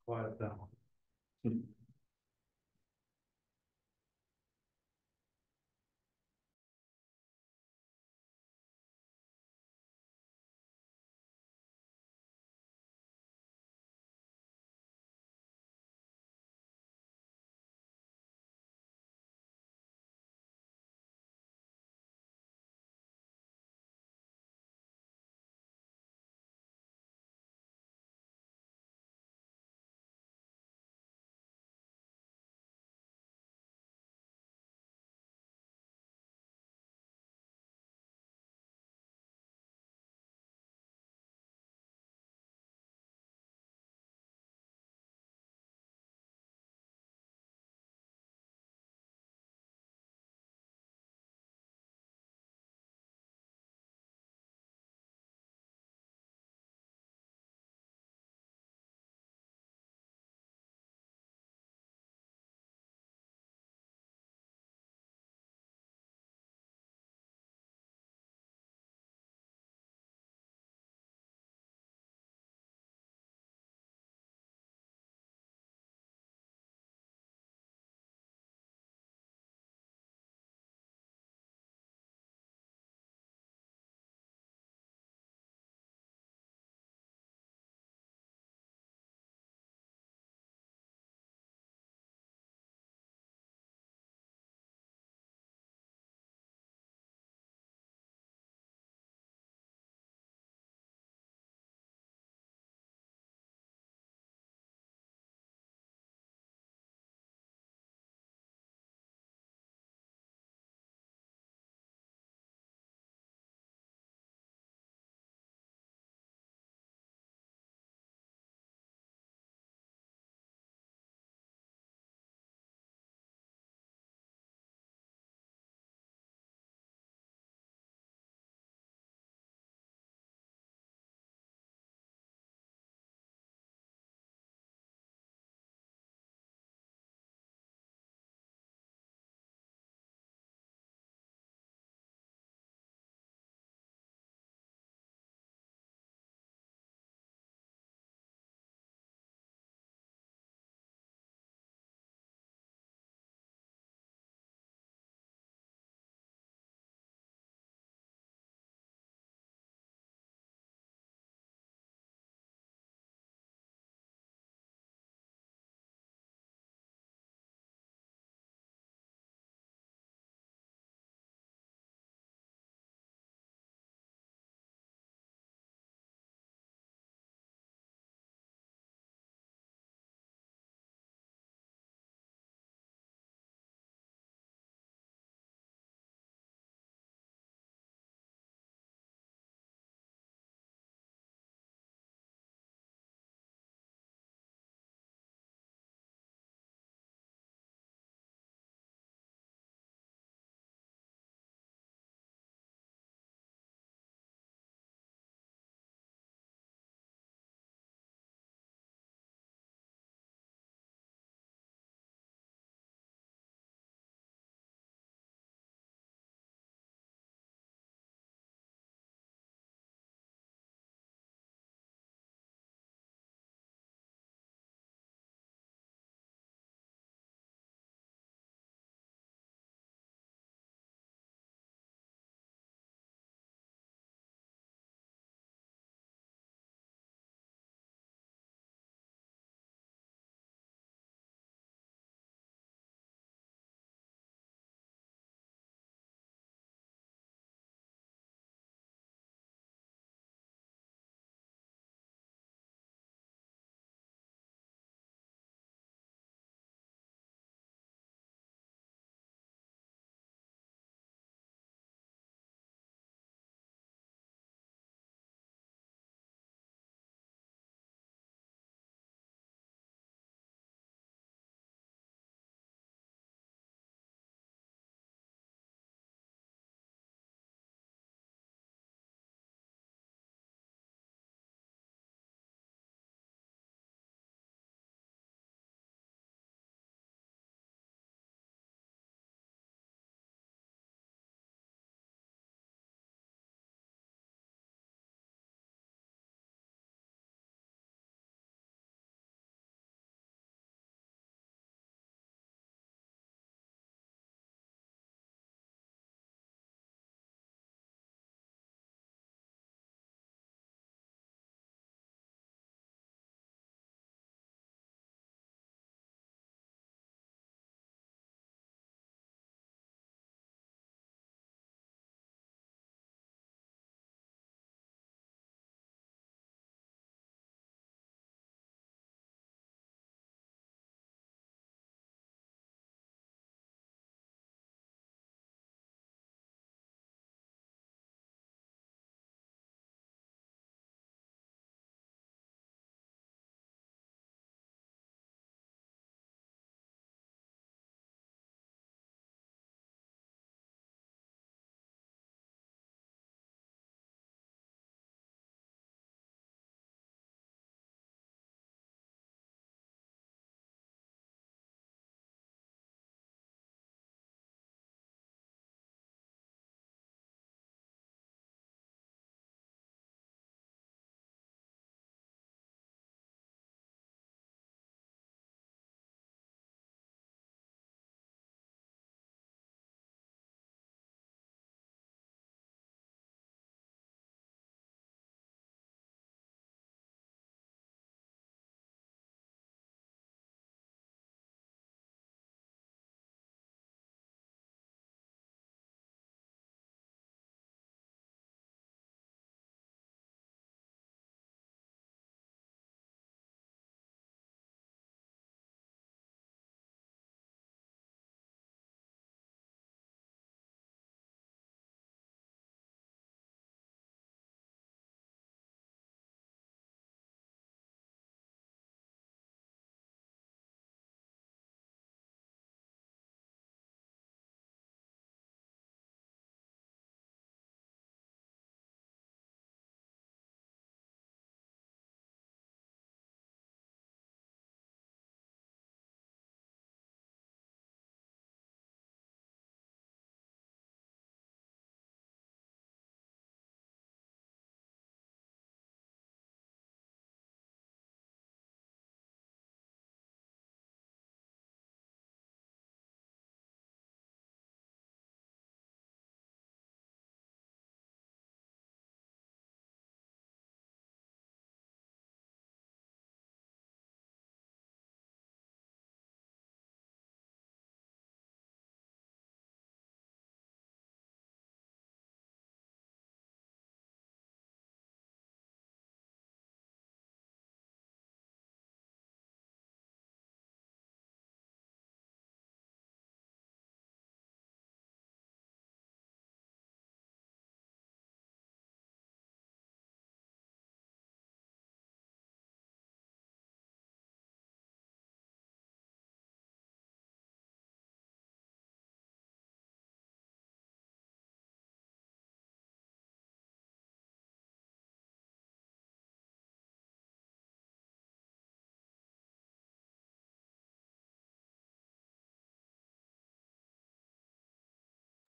Guarda.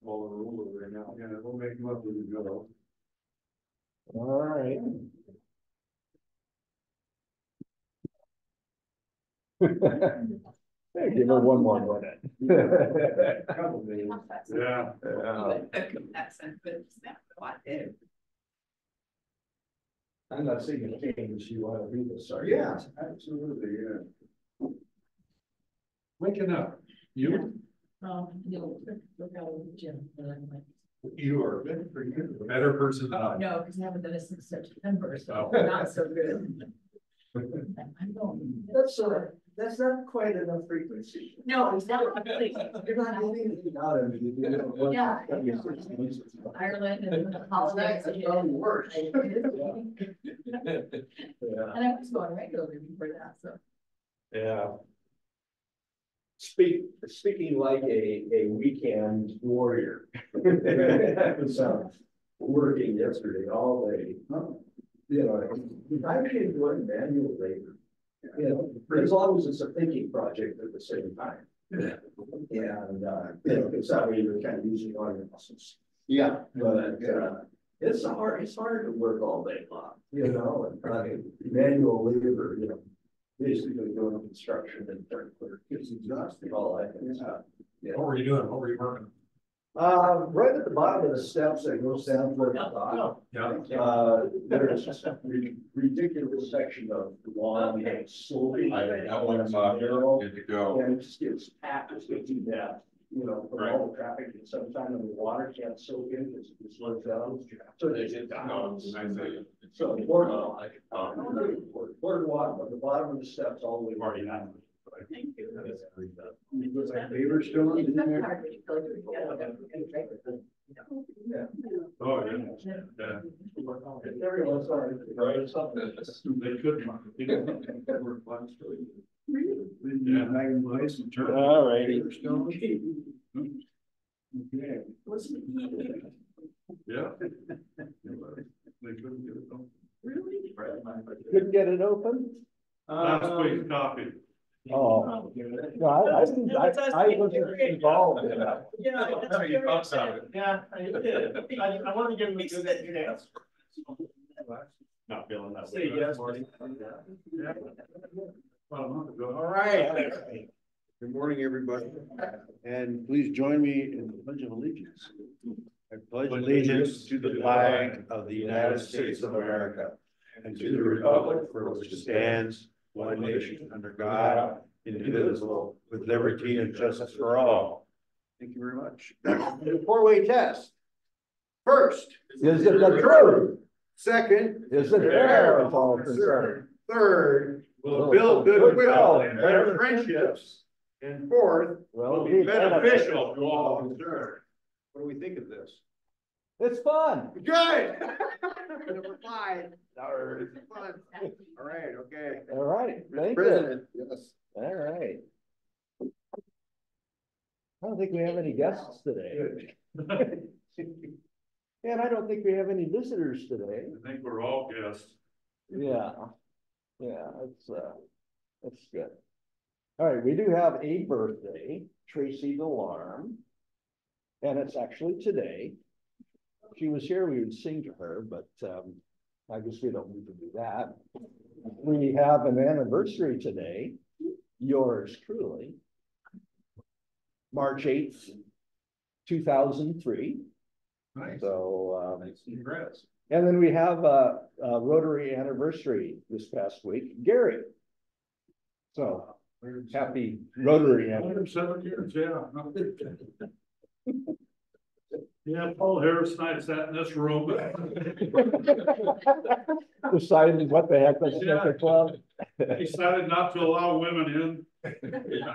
follow the rule right now. Yeah, we'll make them up as we go. All right. Hey, give her one more minute. Couple minutes. Yeah. I'm not seeing a change. You want to do this, are you? Yeah, absolutely, yeah. Waking up, you No, look out of the gym. you are a better person than I. No, because I haven't done it since September, so Oh. not so good. I'm going. That's not quite enough frequency. No, it's not. You're not getting anything out of it. Yeah. Ireland and the holidays. That's probably worse. And I was going regularly before that, so. Yeah. Speaking like a weekend warrior. I was working yesterday all day. You know, I really enjoy manual labor. You know, as long as it's a thinking project at the same time. And you know, it's that way you're kind of using all your muscles. Yeah. But it's hard to work all day long, you know, and manual labor, you know. Basically doing construction and dirt work. It's exhausting all that. Yeah. What were you doing? What were you working? Right at the bottom of the steps that goes down toward the top. Yeah. There's just a ridiculous section of lawn and sloping. That one's good to go. And it just gets packed, it's going to do that, you know, for all the traffic, and sometimes the water can't soak in, because it slows down. So they get down. So boardwalk, from the bottom of the steps all the way. Already done. Thank you. Was my favorite still in It's not there? hard when you feel like you're Yeah. Oh, yeah. Yeah. Everyone's sorry. Right, something. They couldn't. They didn't work last week. Yeah. All righty. Okay. Listen, Yeah. They couldn't get it done. really? Couldn't get it open? Last week's copy. Oh, no, I wasn't involved in that. Yeah. That's how you thought about it. Yeah, I did. I want to give them a good answer. Not feeling that. Say yes. Yeah. About a month ago. All right. Good morning, everybody. And please join me in the Pledge of Allegiance. I pledge allegiance to the flag of the United States of America and to the republic for which it stands, one nation, under God, indivisible, with liberty and justice for all. Thank you very much. The four-way test. First, Is it the truth? second, Is it fair of all concerned? third, will build goodwill and better friendships. And fourth, will be beneficial to all concerned. What do we think of this? It's fun. Good. Number 5. It's fun. All right, okay. All right, thank you. President, yes. All right. I don't think we have any guests today. And I don't think we have any visitors today. I think we're all guests. Yeah. Yeah, that's good. All right, we do have a birthday, Tracy Delarm. And it's actually today. If she was here, we would sing to her, but I guess we don't need to do that. We have an anniversary today, yours truly. March 8th, 2003. Nice. So, Congrats. and then we have a Rotary anniversary this past week, Gary. So happy Rotary anniversary. 7 years, yeah. Yeah, Paul Harris and I sat in this room. Decided what the heck, let's make a club. Decided not to allow women in.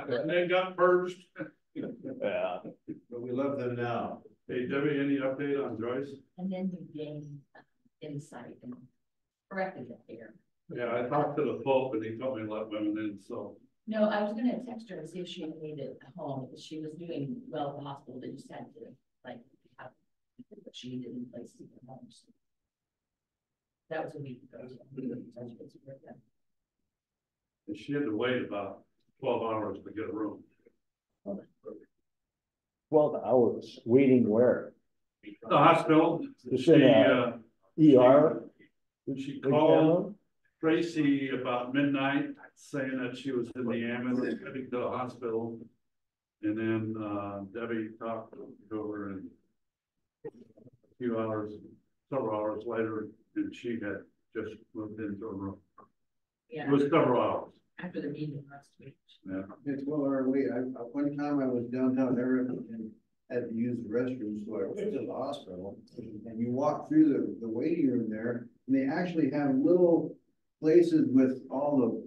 And they got purged. Yeah. But we love them now. Hey, Debbie, any update on Joyce? And then you gain insight and corrected that here. Yeah, I talked to the Pope and he told me to let women in, so. No, I was gonna text her and see if she made it at home, because she was doing well at the hospital, they just had to, like, have, but she didn't place to get home. So. That was a week ago. And she had to wait about 12 hours to get a room. 12 hours waiting where? The hospital, Just she, in a ER? she called Tracy about midnight saying that she was in the ambulance heading to the hospital. And then, Debbie talked to her and a few hours, several hours later, and she had just moved into a room. Yeah, It was several hours, after the meeting last week. yeah. It's well early. One time I was downtown there and had to use the restroom, so I went to the hospital. And you walk through the waiting room there, and they actually have little places with all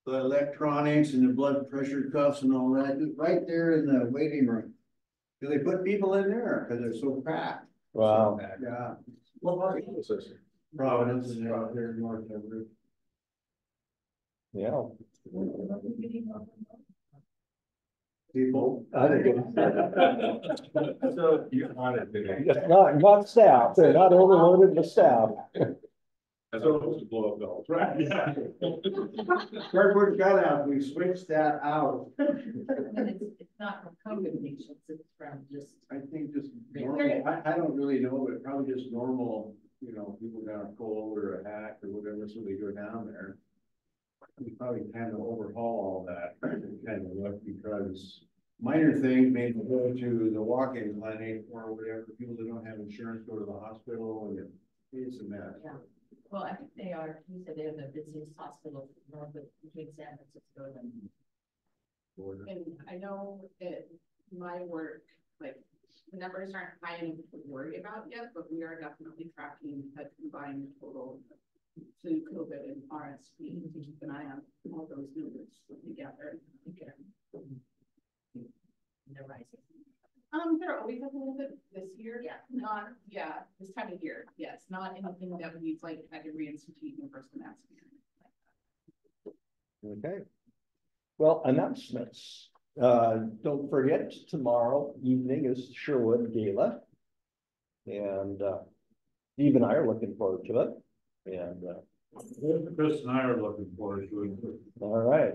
the electronics and the blood pressure cuffs and all that, just right there in the waiting room. Do they put people in there because they're so packed? Wow. Yeah. What hospital is this? Providence is out there in North Denver. Yeah. People. I think So you're on it today. it's not staff, they're not overloaded with staff. That's supposed to blow up bells, right? Yeah. Cardboard cutout, we switched that out. And it's not from COVID patients, it's from just, I think just normal, I don't really know, but probably just normal, people got a cold or a hack or whatever, so they go down there. We probably kind of overhaul all that kind of look because minor things, maybe go to the walk-in clinic or whatever, people that don't have insurance go to the hospital and it's a mess. yeah. Well, I think they are, he said they're the busiest hospital north of between San Francisco and. And I know that my work, like, the numbers aren't high enough to worry about yet, but we are definitely tracking a combined total to COVID and RSV to keep an eye on all those numbers together. They're rising. They're always a little bit this year. Yeah. This time of year, yes, not anything that we've like had to reinstitute universal mask. Okay. Well, announcements. Don't forget, tomorrow evening is Sherwood Gala. And Steve and I are looking forward to it. And Chris and I are looking forward to it. all right.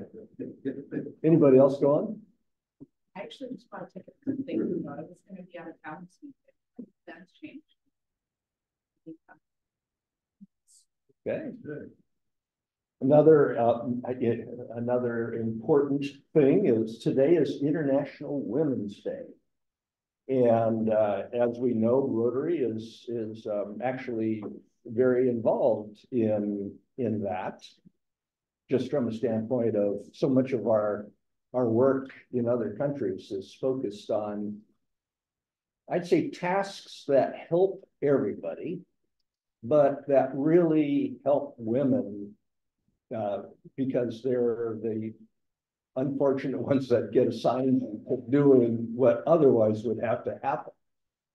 Anybody else going? I actually just bought a ticket for thinking about it. I was gonna be out of town this week. That's changed. Okay. Another important thing is today is International Women's Day. And as we know, Rotary is actually very involved in that, just from a standpoint of so much of our work in other countries is focused on, I'd say, tasks that help everybody, but that really help women because they're the unfortunate ones that get assigned to doing what otherwise would have to happen.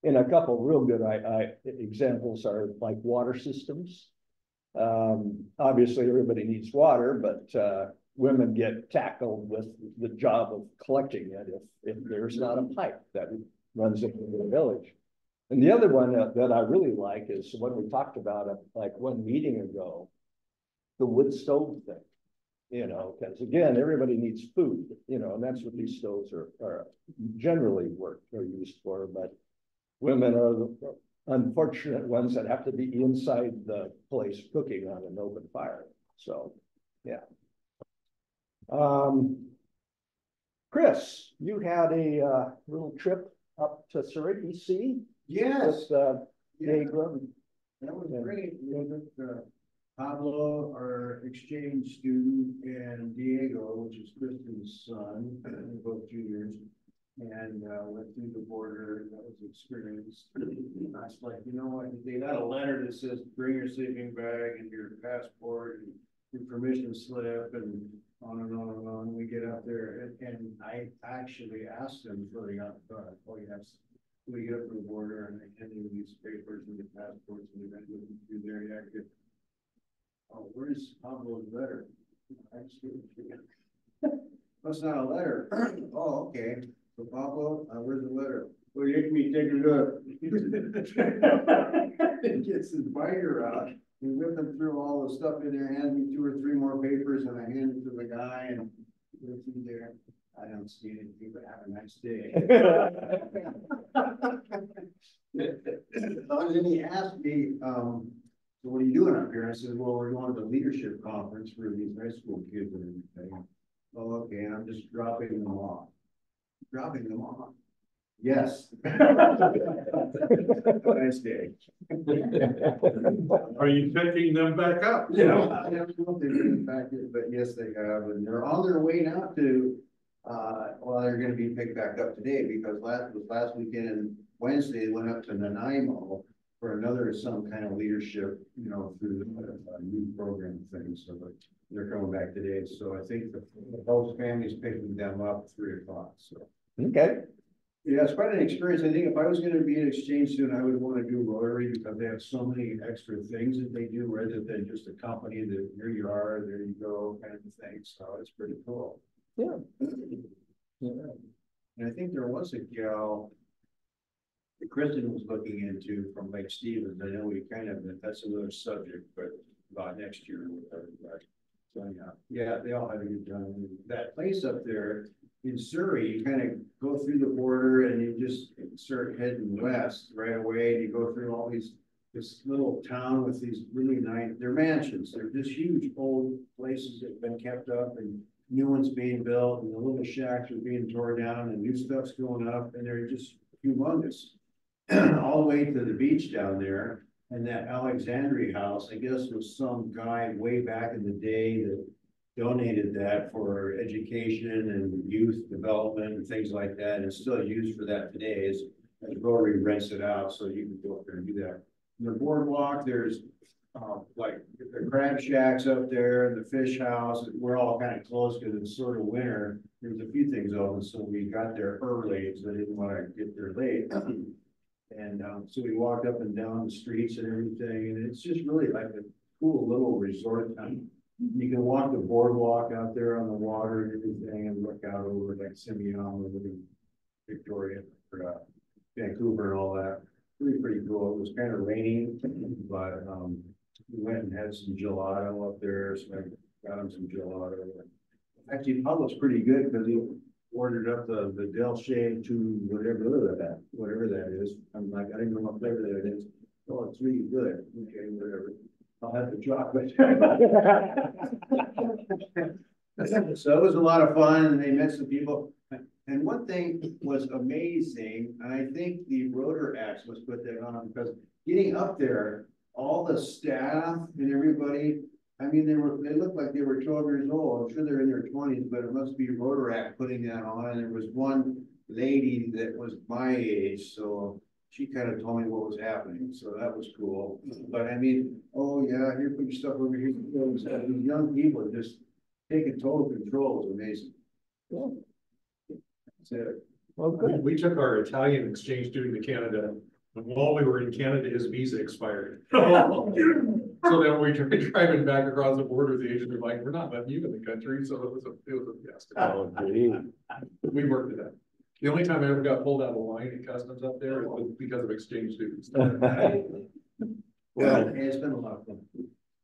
And a couple real good examples are like water systems. Obviously, everybody needs water, but women get tackled with the job of collecting it if there's not a pipe that runs into the village. And the other one that I really like is when we talked about it like one meeting ago, the wood stove thing, because again, everybody needs food, and that's what these stoves are generally used for, but women are the unfortunate ones that have to be inside the place cooking on an open fire. So, yeah. Chris, you had a little trip up to Surrey, BC. Yes. With Yeah. Graham. That was great. Pablo, our exchange student, and Diego, which is Kristen's son, both juniors, and went through the border. That was experience. I was like, you know what? They got a letter that says bring your sleeping bag and your passport and your permission slip and on and on and on. We get out there, and I actually asked them before they got the car, oh yes. We get up to the border and they hand you these papers and your passports and you're looking through there, yeah, good. Oh, where's Pablo's letter? That's not a letter. Oh, okay. So Pablo, where's the letter? Well, you me take a look. He gets his binder out. We whip him through all the stuff in there, hand me 2 or 3 more papers, and I hand it to the guy, and person there. I don't see anything, but have a nice day. And then he asked me, so what are you doing up here? I said, well, we're going to the leadership conference for these high school kids and everything. Oh, okay, and I'm just dropping them off. Dropping them off. Yes. Nice day. Are you picking them back up? Yeah. I don't know if they've been back yet, but yes, they have, and they're on their way now to, well, they're gonna be picked back up today, because last weekend and Wednesday, they went up to Nanaimo for another, some kind of leadership, you know, through the new program thing, so they're coming back today, so I think the host family's picking them up at 3 o'clock, so. Okay, Yeah, it's quite an experience. I think if I was gonna be an exchange student, I would wanna do Rotary because they have so many extra things that they do rather than just a company that here you are, there you go kind of thing. So it's pretty cool. yeah. And I think there was a gal that Kristen was looking into from Lake Stevens. I know we kind of, that's another subject, but about next year. So yeah, they all had a good time. That place up there in Surrey, you kind of go through the border and you just start heading west right away. And you go through all this little town with these really nice, they're mansions. They're just huge old places that have been kept up and new ones being built and the little shacks are being torn down and new stuff's going up and they're just humongous. All the way to the beach down there. And that Alexandria house, I guess, was some guy way back in the day that donated that for education and youth development and things like that. And it's still used for that today as Rotary rents it out, so you can go up there and do that. In the boardwalk, there's like the crab shacks up there and the fish house. We're all kind of close because it's sort of winter. There's a few things open, so we got there early because I didn't want to get there late. And so we walked up and down the streets and everything, and it's just really like a cool little resort town. You can walk the boardwalk out there on the water and everything and look out over like Simeon and Victoria, or, Vancouver and all that. Pretty cool. It was kind of raining, but we went and had some gelato up there, so I got him some gelato. Actually, Publix pretty good because he ordered up the Del Shay to whatever that is. I'm like, I didn't know what flavor that is. Oh, it's really good. Okay, whatever. I'll have the chocolate. So it was a lot of fun and they met some people. And one thing was amazing, and I think the Rotaract was put that on because getting up there, all the staff and everybody, I mean, they looked like they were 12 years old. I'm sure they're in their 20s, but it must be Rotaract putting that on. And there was one lady that was my age, so she kind of told me what was happening. So that was cool. But I mean, oh yeah, here, put your stuff over here. These young people are just taking total control. It's amazing. Yeah. That's it. Well, good. We took our Italian exchange student to Canada, and while we were in Canada, his visa expired. So then we were driving back across the border, the agents were like, we're not letting you in the country, so it was a fiasco. Oh, gee. We worked it out. The only time I ever got pulled out of line in customs up there was because of exchange students. Well, It's been a lot of fun.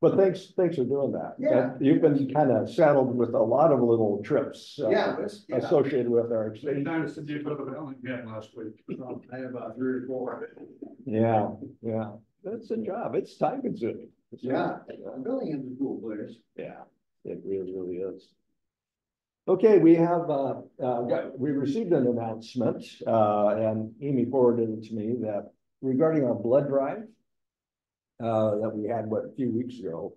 but thanks for doing that. Yeah. You've been kind of saddled with a lot of little trips. Yeah. Associated with our Same exchange. time as the Duke of Ellington last week. I had about 3 or 4. Yeah, that's a job. It's time consuming. Yeah, Billingham's a cool place. Yeah, it really is. Okay, we have, we received an announcement, and Amy forwarded it to me that regarding our blood drive, that we had, a few weeks ago,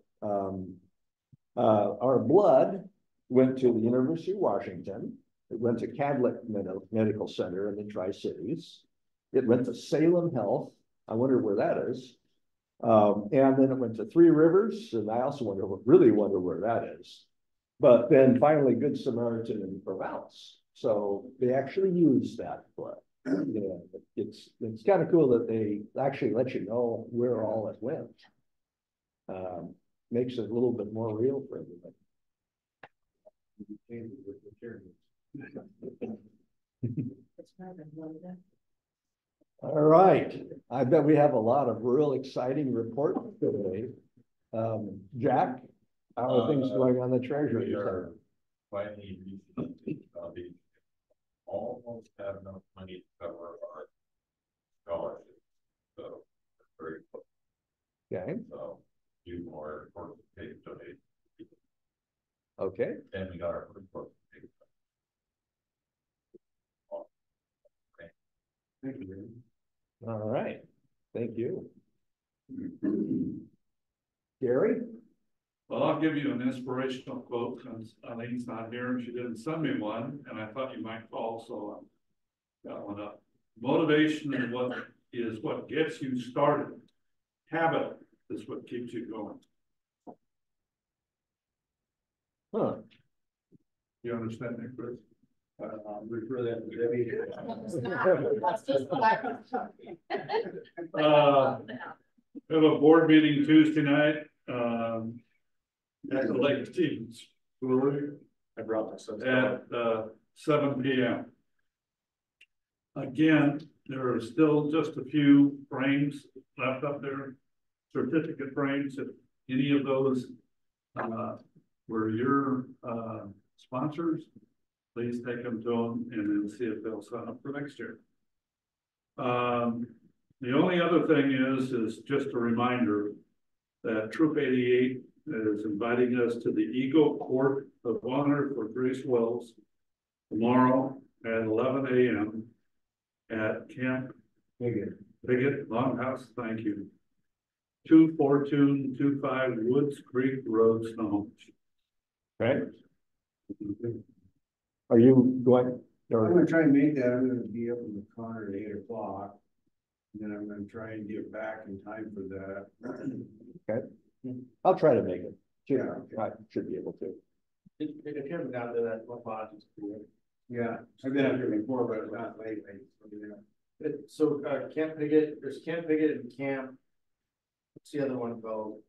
our blood went to the University of Washington. It went to Cadlick Medical Center in the Tri-Cities. It went to Salem Health. I wonder where that is. And then it went to Three Rivers, and I also really wonder where that is. But then finally, Good Samaritan in Provence. So they actually use that blood. Yeah, it's kind of cool that they actually let you know where all it went. Makes it a little bit more real for everybody. All right, I bet we have a lot of real exciting reports today. Jack, how are things going on the Treasury? We are finally reaching schools have enough money to cover our scholarships. So, very close. Okay, So, do more for pay donate, okay, and we got our first book. Thank you, Randy. all right, thank you. Gary? Well, I'll give you an inspirational quote since Eileen's not here and she didn't send me one, and I thought you might call, so I got one up. Motivation is what gets you started. Habit is what keeps you going. Huh. You understand that, Chris? Refer that to Debbie. That's just black. We have a board meeting Tuesday night, at the Lake Stevens Brewery I brought this up. at 7 p.m. Again, there are still just a few frames left up there, certificate frames. If any of those were your sponsors, please take them to them and then see if they'll sign up for next year. The only other thing is just a reminder that Troop 88 is inviting us to the Eagle Court of Honor for Grace Wells tomorrow at 11 a.m. at Camp Piggott Longhouse. Thank you. 24225 Woods Creek Road, Snohomish. Okay. Are you going? I'm gonna try and make that. I'm gonna be up in the car at 8 o'clock. And then I'm gonna try and get back in time for that. Okay. I'll try to make it. Yeah. I should be able to. If you haven't got to that, what lodge is cool. Yeah, I've been up here before, but not lately. So, Camp Piggott, there's Camp Piggott and Camp. What's the other one called?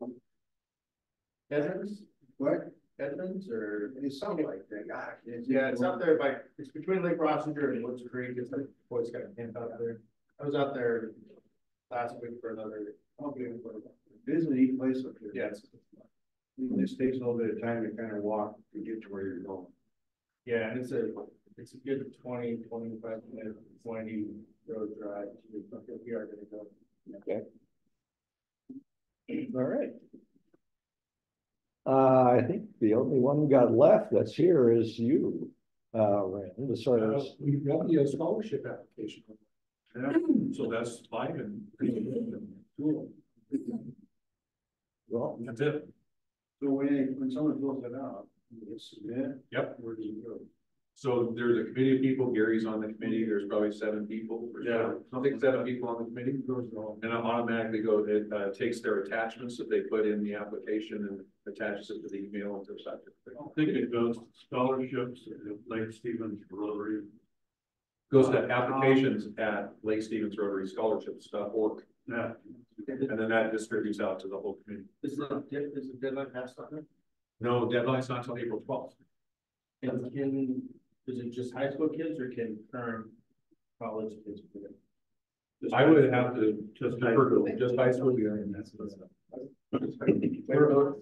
Edmonds? What? Edmonds or? It's something like that. God, Yeah, it's up there by, it's between Lake Rossinger and Woods Creek. It's like, boys got a camp out there. I was out there last week for another. Okay, this is a neat place up here. Yes. This takes a little bit of time to kind of walk to get to where you're going. Yeah, and it's a good 20, 25 minute, 20 road drive. We are gonna go. Okay. All right. I think the only one we got left that's here is you, Rand, as far as. We've got the scholarship application. Yeah. So that's fine and cool. Well, That's it. So when someone fills it out, you submit. Yep. Where do you go? So there's a committee of people, Gary's on the committee, there's probably 7 people. Yeah. I think 7 people on the committee. And it automatically it takes their attachments that they put in the application and attaches it to the email to such. I think it goes to scholarships at Lake Stevens Rotary. Goes to applications at Lake Stevens Rotary Scholarships.org. Yeah. And then that distributes out to the whole committee. Is the deadline passed on it? No, deadline's not until April 12th. And is it just high school kids or can current college kids do it? I would have to Just just high school.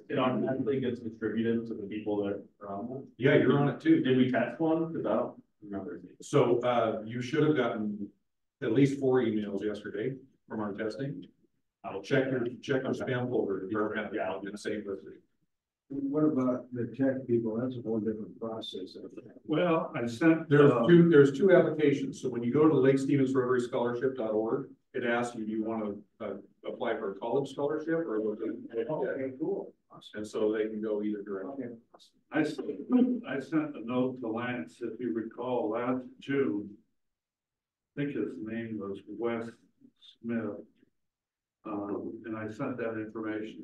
It automatically gets distributed to the people that are on it. Yeah, you're on it too. Did we test one? Cause I don't remember. So you should have gotten at least 4 emails yesterday from our testing. I'll check your spam folder. If you don't have it, I'll just save it. What about the tech people? That's a whole different process. Well, I sent. There's two applications. So when you go to Lake Stevens Rotary Scholarship.org, it asks you, do you want to apply for a college scholarship or look at? Okay, cool. And so they can go either direction. I sent a note to Lance, if you recall, last June. I think his name was Wes Smith. And I sent that information.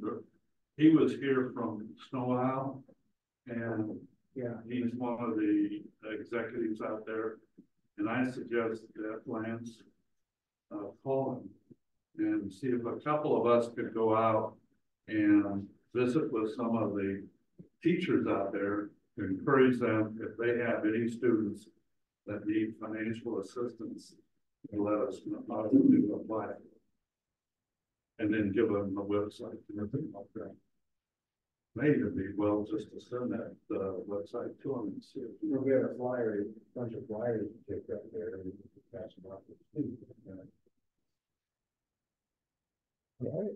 He was here from Snow Isle, and Yeah. he's one of the executives out there. And I suggest that Lance call him and see if a couple of us could go out and visit with some of the teachers out there to encourage them, if they have any students that need financial assistance, to let us know how to apply. And then give them a website and everything like that. maybe it'd be well just to send that, website to them and see. We'll get a flyer, a bunch of flyers to take up there and pass them off. All right.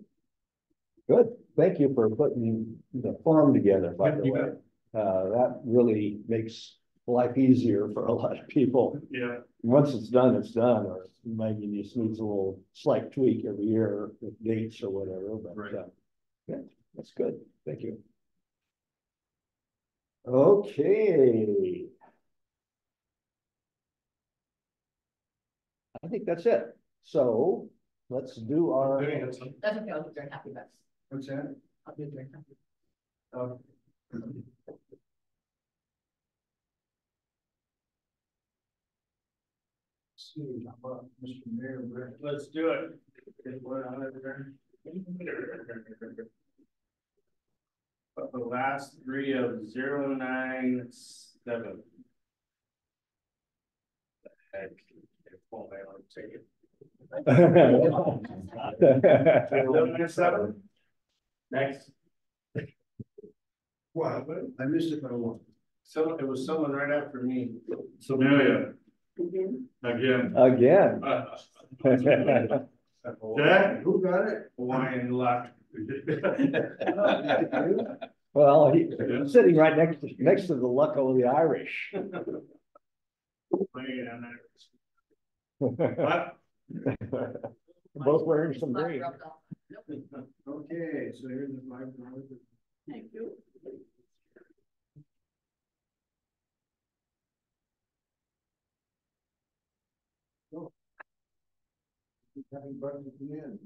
Good. Thank you for putting the forum together, by the You way. bet. That really makes life easier for a lot of people. Yeah, Once it's done, or maybe it just needs a little slight tweak every year with dates or whatever, but, Right. Yeah, that's good. Thank you. Okay. I think that's it. So let's do our. Very handsome. That's okay, I'll do their happy bus. What's that? I'll do their happy. See, how about Mr. Mayor, Brett? Let's do it. But the last three of 097. Heck, if only I would take it. 097. Next. Wow, I missed it by one. So it was someone right after me. Amelia, again. Again. Jack? Who got it? Hawaiian luck. Well, he's sitting right next to the luck of the Irish. What? Both wearing some Luck green. rubbed off. Okay, so here's the $5. Thank you. Having buttons at the end.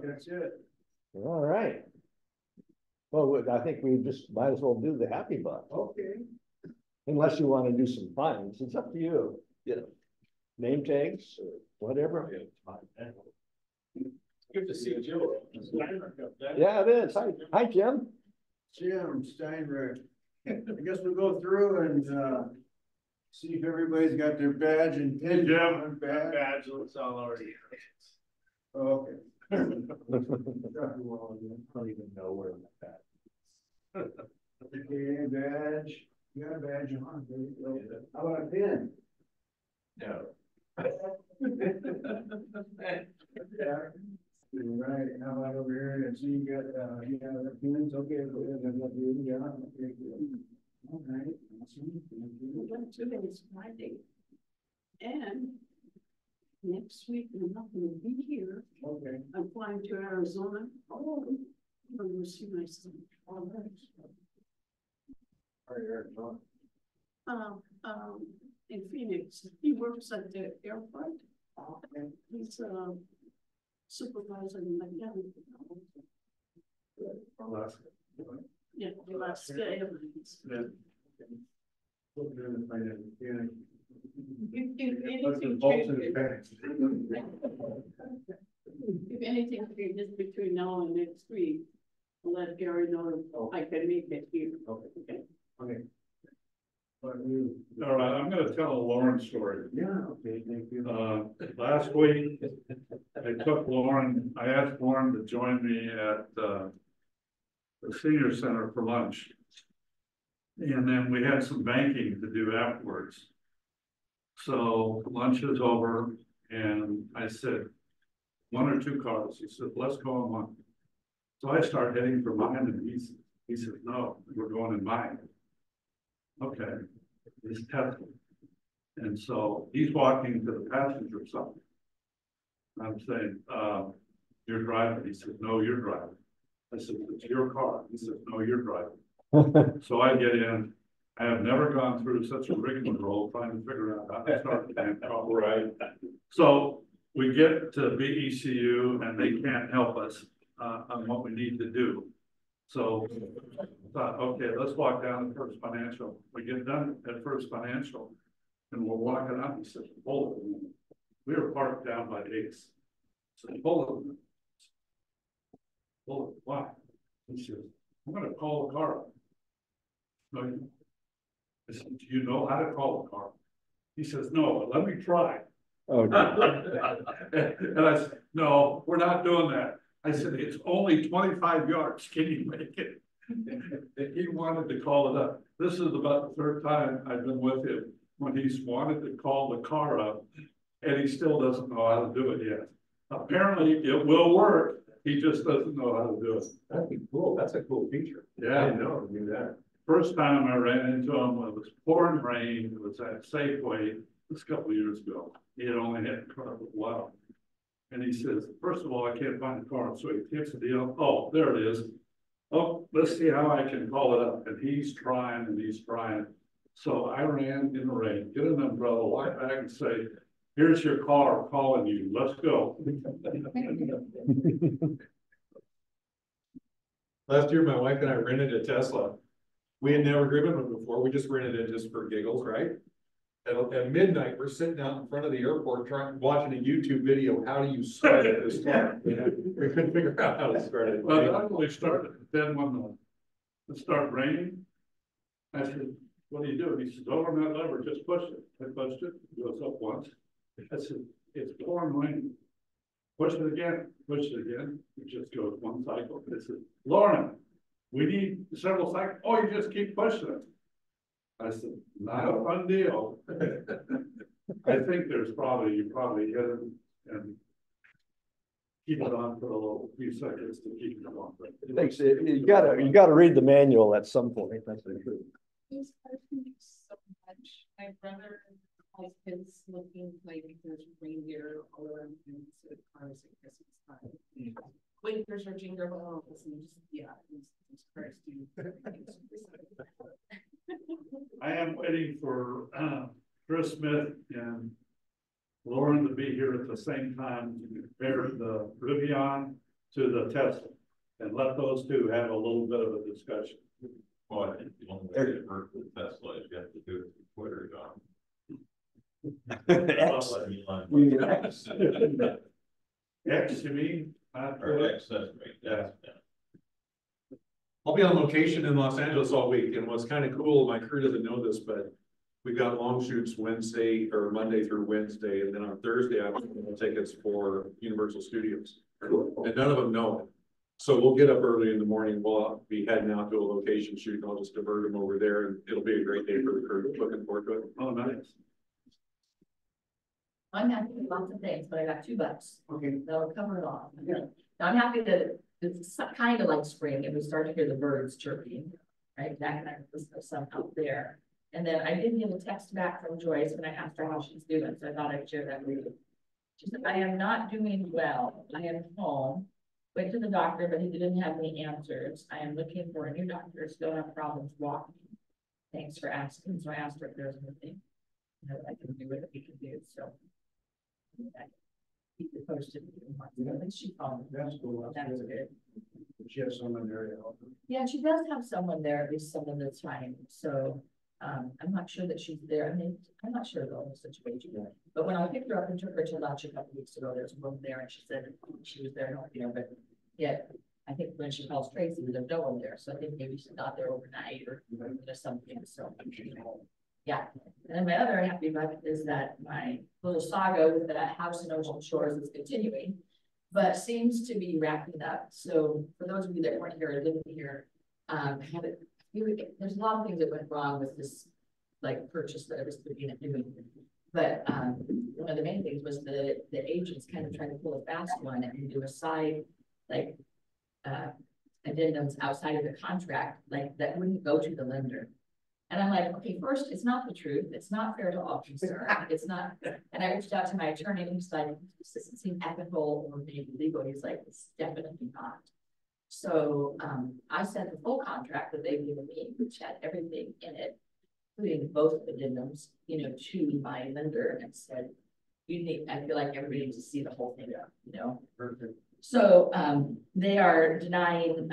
That's it. All right. Well, I think we just might as well do the happy buck, Okay. unless you want to do some fines. It's up to you. You know, name tags or whatever. Good to see you. Yeah, it is. Hi, Jim. Jim Steinberg. I guess we'll go through and, see if everybody's got their badge and pin. Jim. Badge looks all over you. Okay. I don't even know where that. Okay, badge. You got a badge on. There you go. How about a pin? No. Right, how about over here? And so you got, the pins, okay, yeah, okay, good. All right. Awesome. Thank you. Well, today is Friday. And next week, I'm not gonna be here. Okay. I'm flying to Arizona. Oh, I'm gonna see my son. All right. In Phoenix, he works at the airport. And he's supervising my young. Alaska. Yeah, Alaska Airlines. Yeah. If anything changes between now and next week, I'll let Gary know I can make it here. Okay. Okay. But you. All right, I'm gonna tell a Lauren story. Yeah, okay, thank you. Last week, I asked Lauren to join me at, the senior center for lunch. And then we had some banking to do afterwards. So lunch is over and I said, one or two cars. He said, let's go on one. So I start heading for mine and he said, no, we're going in mine. Okay, he's testing. And so he's walking to the passenger side. I'm saying, you're driving. He said, no, you're driving. I said, it's your car. He said, no, you're driving. So I get in. I have never gone through such a rigmarole trying to figure out how to start the damn car. Right. So we get to BECU and they can't help us on what we need to do. So I thought, okay, let's walk down to First Financial. We get done at First Financial and we're walking out. He says, hold it a minute. We were parked down by Ace. So hold it a minute. Hold it, why? He says, I'm gonna call the car. No, I said, do you know how to call a car? He says, no, but let me try. Oh, And I said, no, we're not doing that. I said, it's only 25 yards, can you make it? And he wanted to call it up. This is about the third time I've been with him when he's wanted to call the car up, and he still doesn't know how to do it yet. Apparently, it will work, he just doesn't know how to do it. That'd be cool. That's a cool feature. Yeah. I didn't know to do that. First time I ran into him, it was pouring rain, it was at Safeway, this a couple of years ago. He had only had a car for a while. And he says, first of all, I can't find the car, so he takes the deal, oh, there it is. Oh, let's see how I can call it up, and he's trying and he's trying. So I ran in the rain, get an umbrella, walk back and say, here's your car calling you, let's go. Last year, my wife and I rented a Tesla. We had never driven one before. We just rented it just for giggles, right? At midnight, we're sitting out in front of the airport watching a YouTube video. How do you start this car? You know, we couldn't figure out how to start it. Well, I really started, then when it started raining, I said, what do you do? He says, over that lever, just push it. I pushed it, it goes up once. I said, it's pouring rain. Push it again, it just goes one cycle. I said, Lauren, we need several cycles. Oh, you just keep pushing it. I said, not a fun deal. I think there's probably, you probably hit it and keep it on for a little few seconds to keep it on. Thanks. You gotta read the manual at some point. That's the truth. These cars can do so much. My brother has kids looking like there's reindeer all around him, so the cars at Christmas time. Winkers are jingle bells and just, yeah, these cars do. I am waiting for Chris Smith and Lauren to be here at the same time to compare the Rivian to the Tesla and let those two have a little bit of a discussion. Well, I think the only way to work with Tesla is you have to do it through Twitter, John. X, you mean? Or access rate, Yeah. I'll be on location in Los Angeles all week, and what's kind of cool, my crew doesn't know this, but we've got long shoots Wednesday or Monday through Wednesday, and then on Thursday, I have tickets for Universal Studios. And none of them know it. So we'll get up early in the morning, we'll be heading out to a location shoot, and I'll just divert them over there, and it'll be a great day for the crew. Looking forward to it. Oh, nice. I'm happy with lots of things, but I got 2 bucks. Okay. That'll cover it all. Now, I'm happy that it's kind of like spring and we start to hear the birds chirping, right? Jack and I listened to some out there. And then I did get a text back from Joyce when I asked her how she's doing, so I thought I'd share that with you. She said, I am not doing well. I am home. Went to the doctor, but he didn't have any answers. I am looking for a new doctor, still have problems walking. Thanks for asking. So I asked her if there's anything that I can do, what we can do, so. Keep it posted. At least she called me. That's cool. That's good. She has someone there to help her. Yeah, she does have someone there, at least someone that's fine, so, I'm not sure that she's there, I mean, I'm not sure of the whole situation. But when I picked her up and took her to lunch a couple weeks ago, there's a woman there, and she said she was there, but yet, I think when she calls Tracy, there's no one there, so I think maybe she's not there overnight or just something, so. Yeah, and then my other happy about is that my little saga with that house in Ocean Shores is continuing, but seems to be wrapping up. So for those of you that weren't here or didn't hear, there's a lot of things that went wrong with this like purchase that I was looking at doing. But one of the main things was the agents kind of trying to pull a fast one and do a side like addendums outside of the contract, like that wouldn't go to the lender. And I'm like, okay, first, it's not the truth. It's not fair to all concerned. It's not. And I reached out to my attorney and he's like, this doesn't seem ethical or maybe legal. He's like, it's definitely not. So I sent the full contract that they've given me, which had everything in it, including both addendums, to my lender and said, I feel like everybody needs to see the whole thing, Perfect. So they are denying,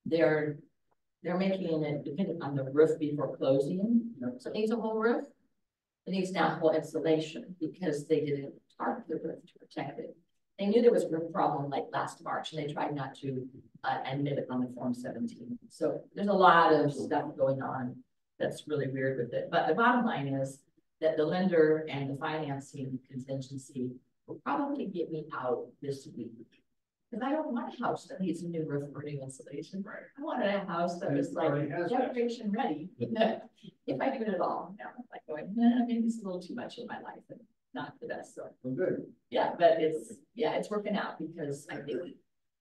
they're making it dependent on the roof before closing. So it needs a whole roof. It needs now a whole installation because they didn't tarp the roof to protect it. They knew there was a roof problem like last March and they tried not to admit it on the Form 17. So there's a lot of stuff going on that's really weird with it. But the bottom line is that the lender and the financing contingency will probably get me out this week. Cause I don't want a house that needs a new roof or new insulation. Right. I wanted a house that was It like already has that. generation ready, if I do it at all, like going, maybe it's a little too much in my life and not the best, so. Well, good. Yeah, but it's working out because I think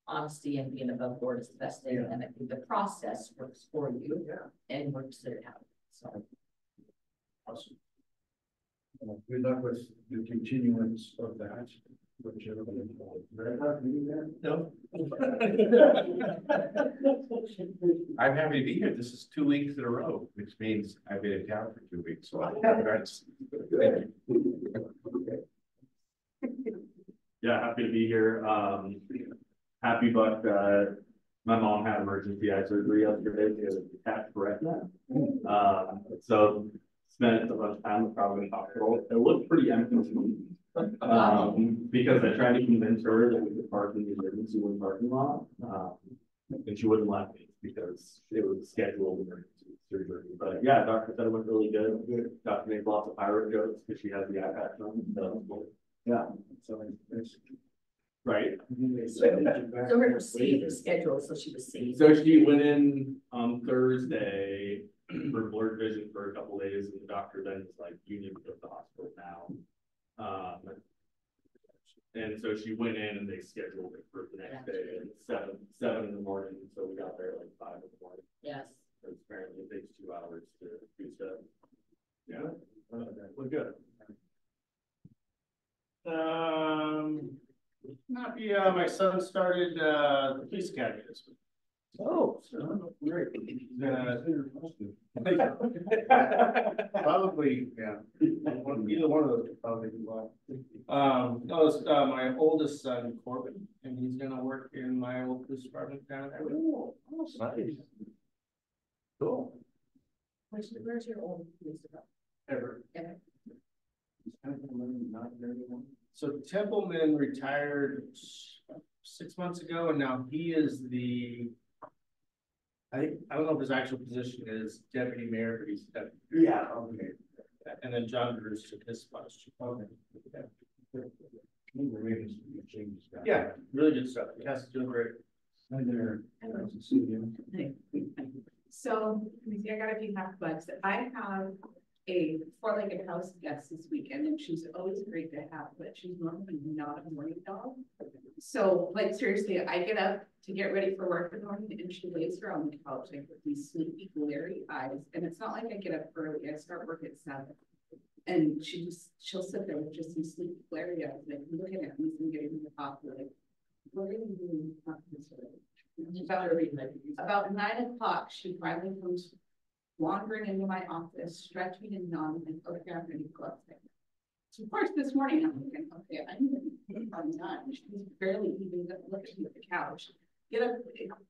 honesty and being above board is the best thing, Yeah. and I think the process works for you Yeah. and works it out, so. Awesome. Good luck with the continuance of that, which everybody. Very hard to do that. No. I'm happy to be here. This is 2 weeks in a row, which means I've been in town for 2 weeks, so yeah, happy to be here. Happy, but my mom had emergency eye surgery yesterday to detach retina. So spent a bunch of time at Providence Hospital. It looked pretty empty to me. Because I tried to convince her that we could park in the emergency room parking lot. And she wouldn't let me because it was scheduled emergency surgery. But yeah, doctor said it went really good. Got to make lots of pirate jokes because she has the eye patch on. So, yeah. So it's right. So her procedure schedule, so she was safe. So she went in on Thursday for blurred vision for a couple days, and the doctor then was like, "You need to go to the hospital now." And so she went in and they scheduled it for the next day at seven in the morning. So we got there at like 5 in the morning. Yes. Because apparently it takes 2 hours to do stuff. Yeah. We're good. My son started the police academy this week. Oh, Great. Probably, yeah. Either one of those could probably do well. No, it's my oldest son, Corbin, and he's gonna work in my old police department down there. nice. Cool. Where's your old police department? Ever. Ever. Not very long. So Templeman retired 6 months ago, and now he is I don't know if his actual position is deputy mayor, but he's deputy. Yeah, okay. And then John Bruce took his spot. Okay. Yeah, really good stuff. Yes, doing great. Hi there. Nice to see you. So, let me see, I got a few half bucks. I have a four-legged house guest this weekend, and she's always great to have, but she's normally not a morning dog. So, like, seriously, I get up to get ready for work in the morning, and she lays her on the couch, like, with these sleepy, glary eyes. And it's not like I get up early, I start work at 7. And she'll sit there with just these sleepy, glary eyes, like, looking at me and getting the coffee, like, what are you doing? About 9 o'clock, she finally comes wandering into my office, stretching and yawning, and okay, I'm ready to go upstairs. So of course, this morning, I'm thinking, okay, I'm done. She's barely even looking at the couch. Get up,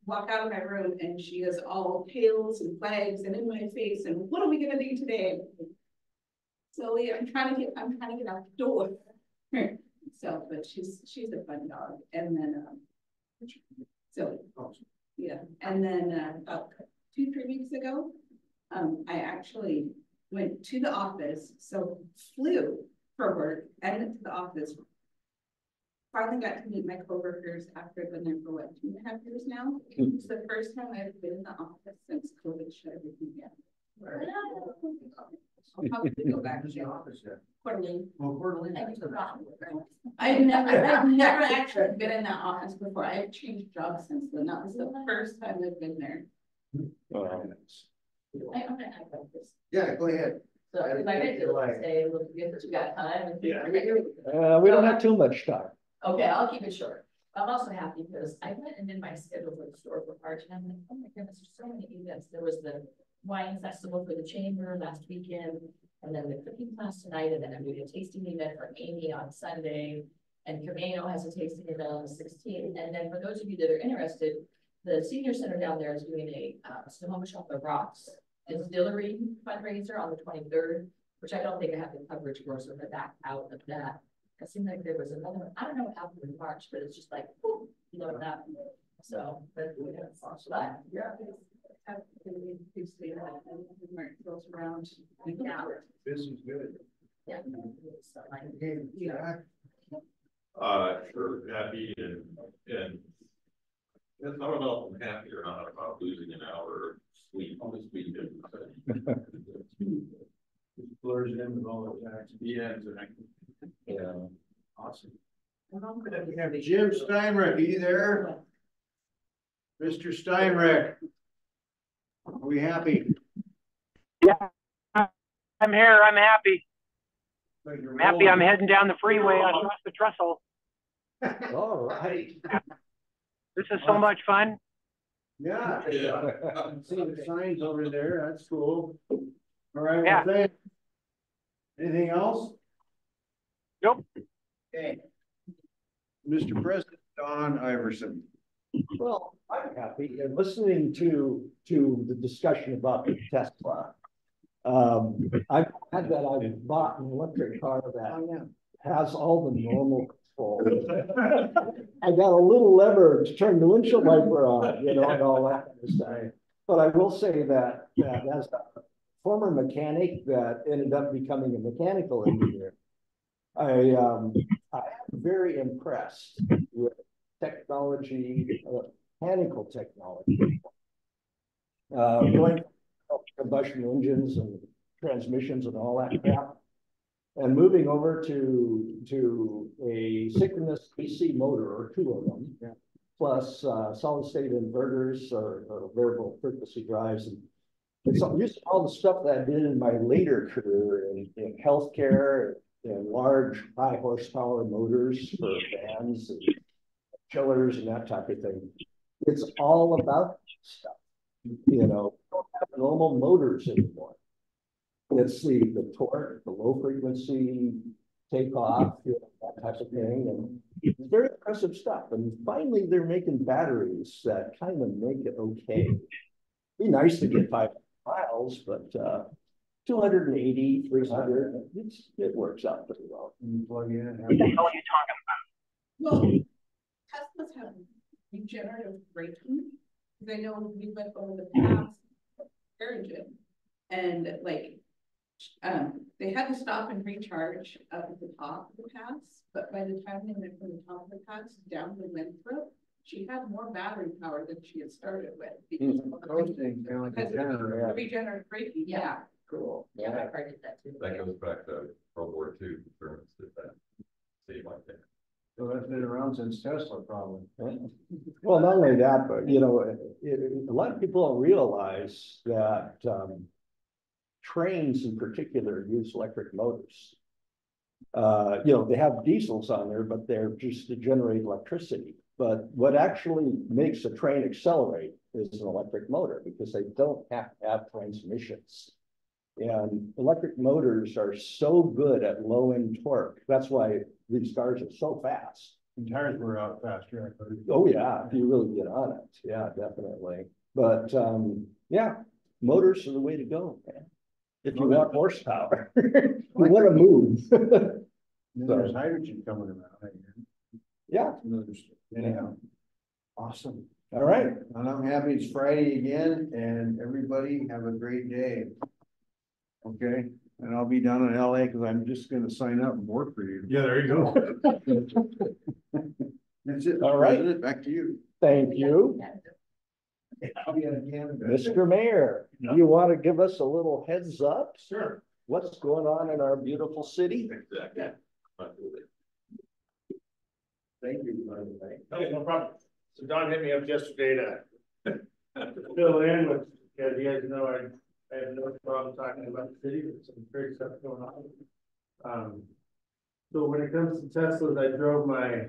walk out of my room, and she is all pails and flags and in my face, and what are we gonna do today? Slowly, I'm trying to get out the door. So, but she's a fun dog. And then so yeah, and then about 2-3 weeks ago, I actually went to the office, so flew for work and went to the office. Finally got to meet my coworkers after I've been there for what, 2.5 years now. It's the first time I've been in the office since COVID shut everything down. I'll probably go back to the office quarterly. I've never actually been in that office before. I've changed jobs since then. That was the first time I've been there. I'm gonna act like this. Yeah, go ahead. So if I get to say, look, you got time. We don't have too much time. Okay, I'll keep it short. I'm also happy because I went and did my schedule for the historical park, and I'm like, oh my goodness, there's so many events. There was the wine festival for the chamber last weekend, and then the cooking class tonight, and then I'm doing a tasting event for Amy on Sunday, and Camino has a tasting event on the 16th. And then for those of you that are interested, the senior center down there is doing a Sonoma Shop of Rocks distillery fundraiser on the 23rd, which I don't think I have the coverage for, so we're back out of that. It seemed like there was another one. I don't know what happened in March, but it's just like, whoop, you know that. So, but yeah. Goes around. Yeah. This is good. Yeah. So, like, Okay, yeah. Jack. Sure, happy and I don't know if I'm happy or not about losing an hour of sleep on this weekend. Blurs in with all of that. Yeah, exactly. Yeah. Awesome. We have Jim Steinrich, are you there? Mr. Steinrich. Are we happy? I'm here. I'm happy. I'm happy. I'm heading down the freeway across the trestle. All right. This is so much fun. Yeah. I'm seeing the signs over there, that's cool. All right, well, Yeah. thanks. Anything else? Nope. Okay. Mr. President, Don Iverson. Well, I'm happy and listening to the discussion about the Tesla. I've had that I've bought an electric car that has all the normal controls. I got a little lever to turn the windshield wiper on, you know, and all that kind of stuff. But I will say that as a former mechanic that ended up becoming a mechanical engineer, I am very impressed with technology, mechanical technology. Going from combustion engines and transmissions and all that crap, and moving over to a synchronous AC motor or two of them, plus solid state inverters or variable frequency drives. And it's using all the stuff that I did in my later career in healthcare and large high horsepower motors for fans and chillers and that type of thing. It's all about stuff. You know, we don't have normal motors anymore. It's the torque, the low frequency takeoff, you know, that type of thing. And it's very impressive stuff. And finally, they're making batteries that kind of make it okay. Be nice to get 5 miles, but 280, 300, it works out pretty well. You plug in and What the hell are you talking Well, Teslas have regenerative braking, because I know we went over the pass, Origin, and like, they had to stop and recharge up at the top of the pass, but by the time they went from the top of the pass down the Winthrop, she had more battery power than she had started with. Because of the regenerative braking, yeah. Cool. Yeah, my car did that too. That goes back to World War II, concerns that save like that. So that's been around since Tesla, probably. Well, not only that, but you know, a lot of people don't realize that trains in particular use electric motors. You know, they have diesels on there, but they're just to generate electricity. But what actually makes a train accelerate is an electric motor, because they don't have to have transmissions. And electric motors are so good at low end torque. That's why these cars are so fast. And tires were out faster. Oh yeah, if you really get on it. Yeah, definitely. But yeah, motors are the way to go, man. If you want horsepower, you want to move. There's hydrogen coming around. Yeah. Anyhow, awesome. All right. And I'm happy it's Friday again, and everybody have a great day. Okay, and I'll be down in LA because I'm just gonna sign up and work for you. Yeah, there you go. That's it. All right. President, back to you. Thank you, I'll be in Canada. Mr. Mayor. You want to give us a little heads up? Sure. What's going on in our beautiful city? Exactly. Thank you. Okay, no problem. So Don hit me up yesterday to fill in with, as you guys know, I have no problem talking about the city. There's some great stuff going on. So when it comes to Teslas, I drove my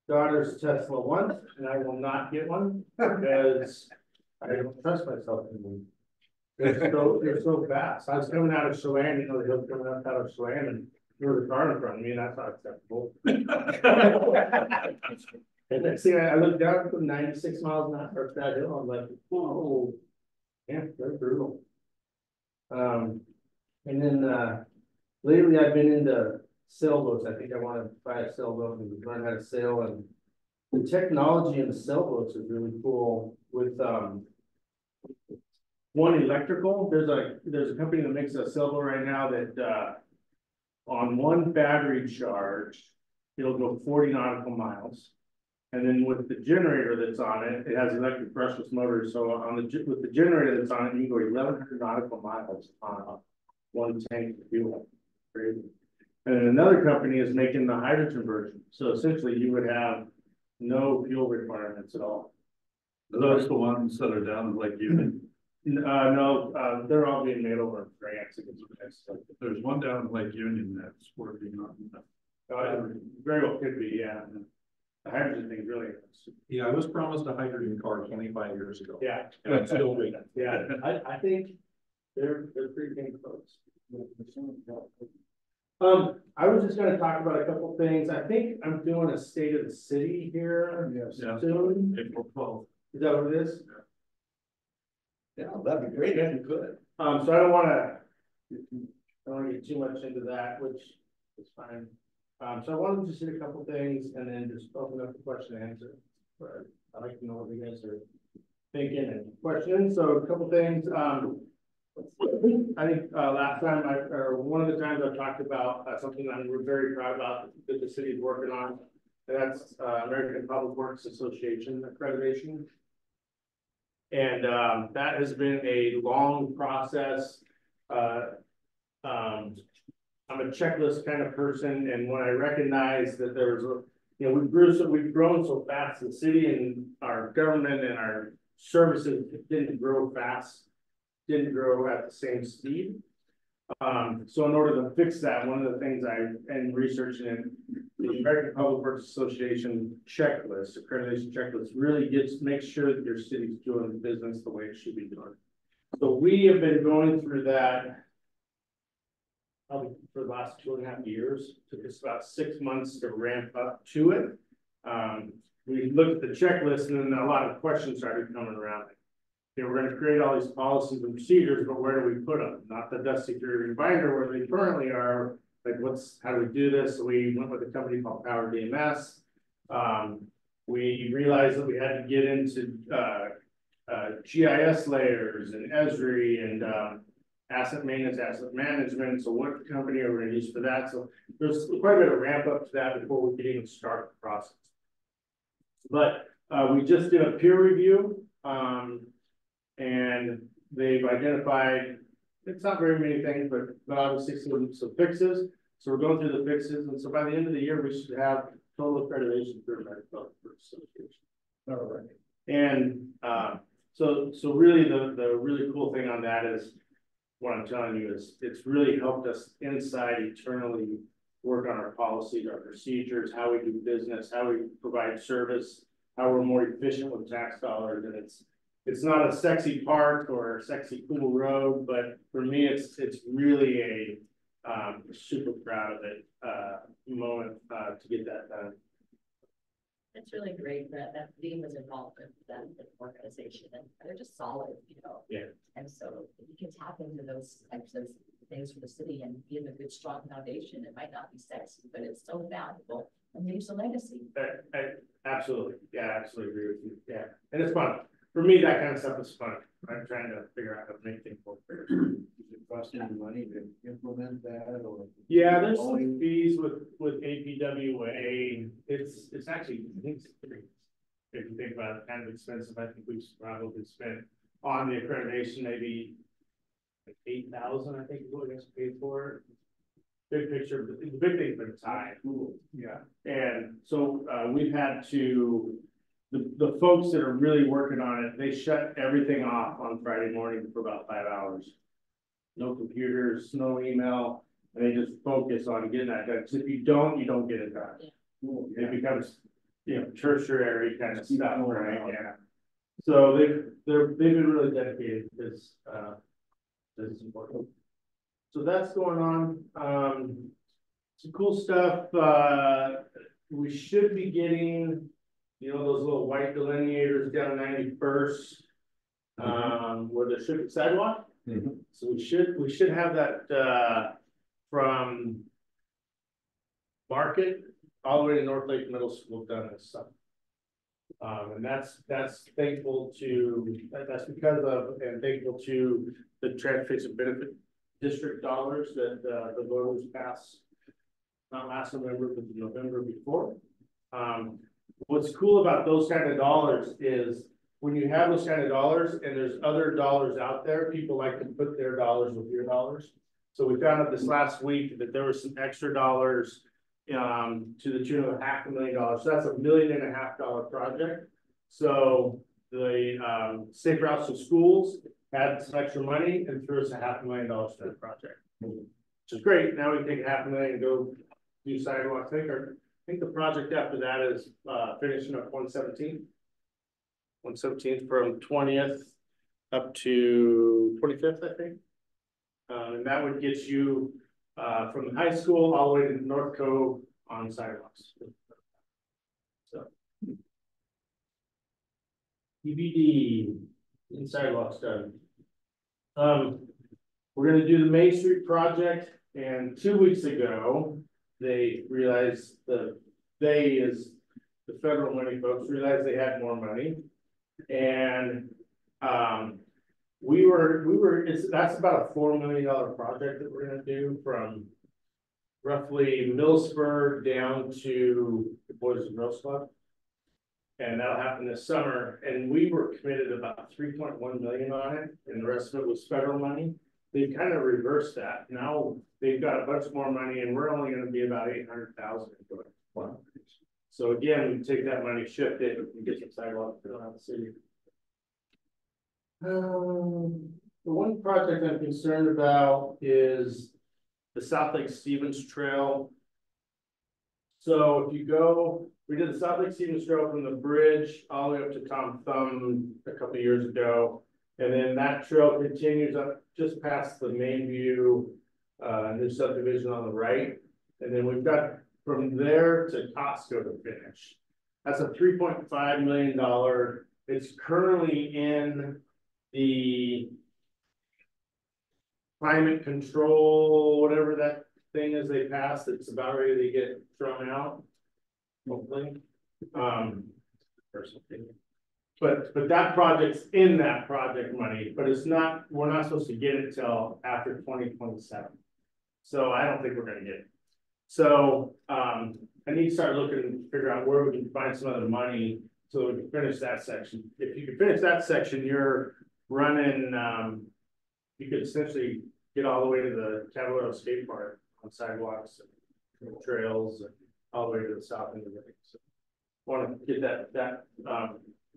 daughter's Tesla once, and I will not get one because I don't trust myself anymore. They're so fast. I was coming out of Chelan, you know, the hill's coming up out of Chelan, and there was a car in front of me, and that's not acceptable. And next thing I looked down from 96 miles an hour up that hill, I'm like, whoa, yeah, they're brutal. And then lately I've been into sailboats. I think I want to buy a sailboat and learn how to sail, and the technology in the sailboats is really cool with one electrical. There's a company that makes a sailboat right now that on one battery charge, it'll go 40 nautical miles. And then with the generator that's on it, it has electric brushless motors, so with the generator that's on it, you can go 1,100 nautical miles on one tank of fuel. Crazy. And then another company is making the hydrogen version, so essentially you would have no fuel requirements at all. Are those the ones that are down in Lake Union? No, they're all being made over in France. There's one down in Lake Union that's working on that. Very well could be, yeah. The hydrogen thing really is. Yeah, I was promised a hydrogen car 25 years ago. Yeah. And I'm still waiting. Yeah, I think they're pretty dang close. I was just gonna talk about a couple things. I think I'm doing a state of the city here Yeah. soon. April 12th. Is that what it is? Yeah, that'd be great if you could. So I don't wanna get too much into that, which is fine. So I wanted to see a couple things and then just open up the question and answer. But I'd like to know what you guys are thinking and questioning. So a couple things, I think last time or one of the times I talked about something we're very proud about that the city is working on. And that's American Public Works Association accreditation. And that has been a long process. I'm a checklist kind of person, and when I recognized that there was we've grown so fast, the city and our government and our services didn't grow fast, didn't grow at the same speed. So in order to fix that, one of the things I am researching in the American Public Works Association checklist, accreditation checklist, really makes sure that your city's doing business the way it should be done. So we have been going through that probably for the last 2.5 years. Took us about 6 months to ramp up to it. We looked at the checklist, and then a lot of questions started coming around. We're going to create all these policies and procedures, but where do we put them? Not the dust security binder where they currently are. Like, how do we do this? So we went with a company called Power DMS. We realized that we had to get into GIS layers and Esri and asset management. So what company are we going to use for that? So there's quite a bit of ramp up to that before we could even start the process. But we just did a peer review. And they've identified, it's not very many things, but obviously some fixes. So we're going through the fixes. And so by the end of the year, we should have total accreditation for American Public Works Association. All right. And so really the really cool thing on that is what I'm telling you is it's really helped us inside eternally work on our policies, our procedures, how we do business, how we provide service, how we're more efficient with tax dollars. And it's not a sexy park or a sexy cool road, but for me, it's really a super proud of it moment to get that done. It's really great that Dean was involved with that organization, and they're just solid, Yeah. And so you can tap into those types of things for the city and give a good, strong foundation. It might not be sexy, but it's so valuable and leaves a legacy. I absolutely, yeah, absolutely agree with you. Yeah, and it's fun. For me, that kind of stuff is fun. I'm trying to figure out how to make things work. Is it costing any money to implement that, or? Yeah, there's some fees with APWA. It's actually, I think it's pretty, if you think about it, kind of expensive. I think we've probably spent on the accreditation maybe like $8,000. I think is what we have to pay for it. Big picture, the big thing's been time. Yeah, and so we've had to. The folks that are really working on it, they shut everything off on Friday morning for about 5 hours. No computers, no email, and they just focus on getting that done. Because if you don't get it done. Yeah. It becomes, tertiary kind of stuff, right? Yeah. So they've been really dedicated to this. This is important. So that's going on. Some cool stuff. We should be getting. Those little white delineators down 91st, where there should be sidewalk. Mm-hmm. So we should have that from Market all the way to North Lake Middle School done this summer. And that's thankful to that's because of and thankful to the Transportation Benefit District dollars that the voters passed not last November but the November before. what's cool about those kind of dollars is when you have those kind of dollars and there's other dollars out there, people like to put their dollars with your dollars. So we found out this last week that there were some extra dollars to the tune of $500,000. So that's $1.5 million project. So the Safe Routes to Schools had some extra money and threw us $500,000 to that project, which is great. Now we can take $500,000 and go do sidewalks. I think the project after that is finishing up 117th from 20th up to 25th, I think. And that would get you from the high school all the way to North Cove on sidewalks. So EBD in sidewalks done. We're gonna do the Main Street project, and 2 weeks ago they realized the federal money folks realized they had more money, and that's about a $4 million project that we're gonna do from roughly Millsburg down to the Boys and Girls Club. And that'll happen this summer. And we were committed about 3.1 million on it, and the rest of it was federal money. They kind of reversed that. Now they've got a bunch more money, and we're only going to be about 800,000 into it. Wow. So again, we take that money, shift it, and get some sidewalks around the city. The one project I'm concerned about is the South Lake Stevens Trail. So if you go, we did the South Lake Stevens Trail from the bridge all the way up to Tom Thumb a couple of years ago. And then that trail continues up just past the Main View new subdivision on the right. And then we've got from there to Costco to finish. That's a $3.5 million. It's currently in the climate control, whatever that thing is they passed, it's about ready to get thrown out, hopefully. But that project's in that project money, but it's not, we're not supposed to get it till after 2027. So I don't think we're gonna get it. So I need to start looking and figure out where we can find some other money so we can finish that section. If you can finish that section, you're running, you could essentially get all the way to the Caballero Skate Park on sidewalks and trails and all the way to the south end of it. So want to get that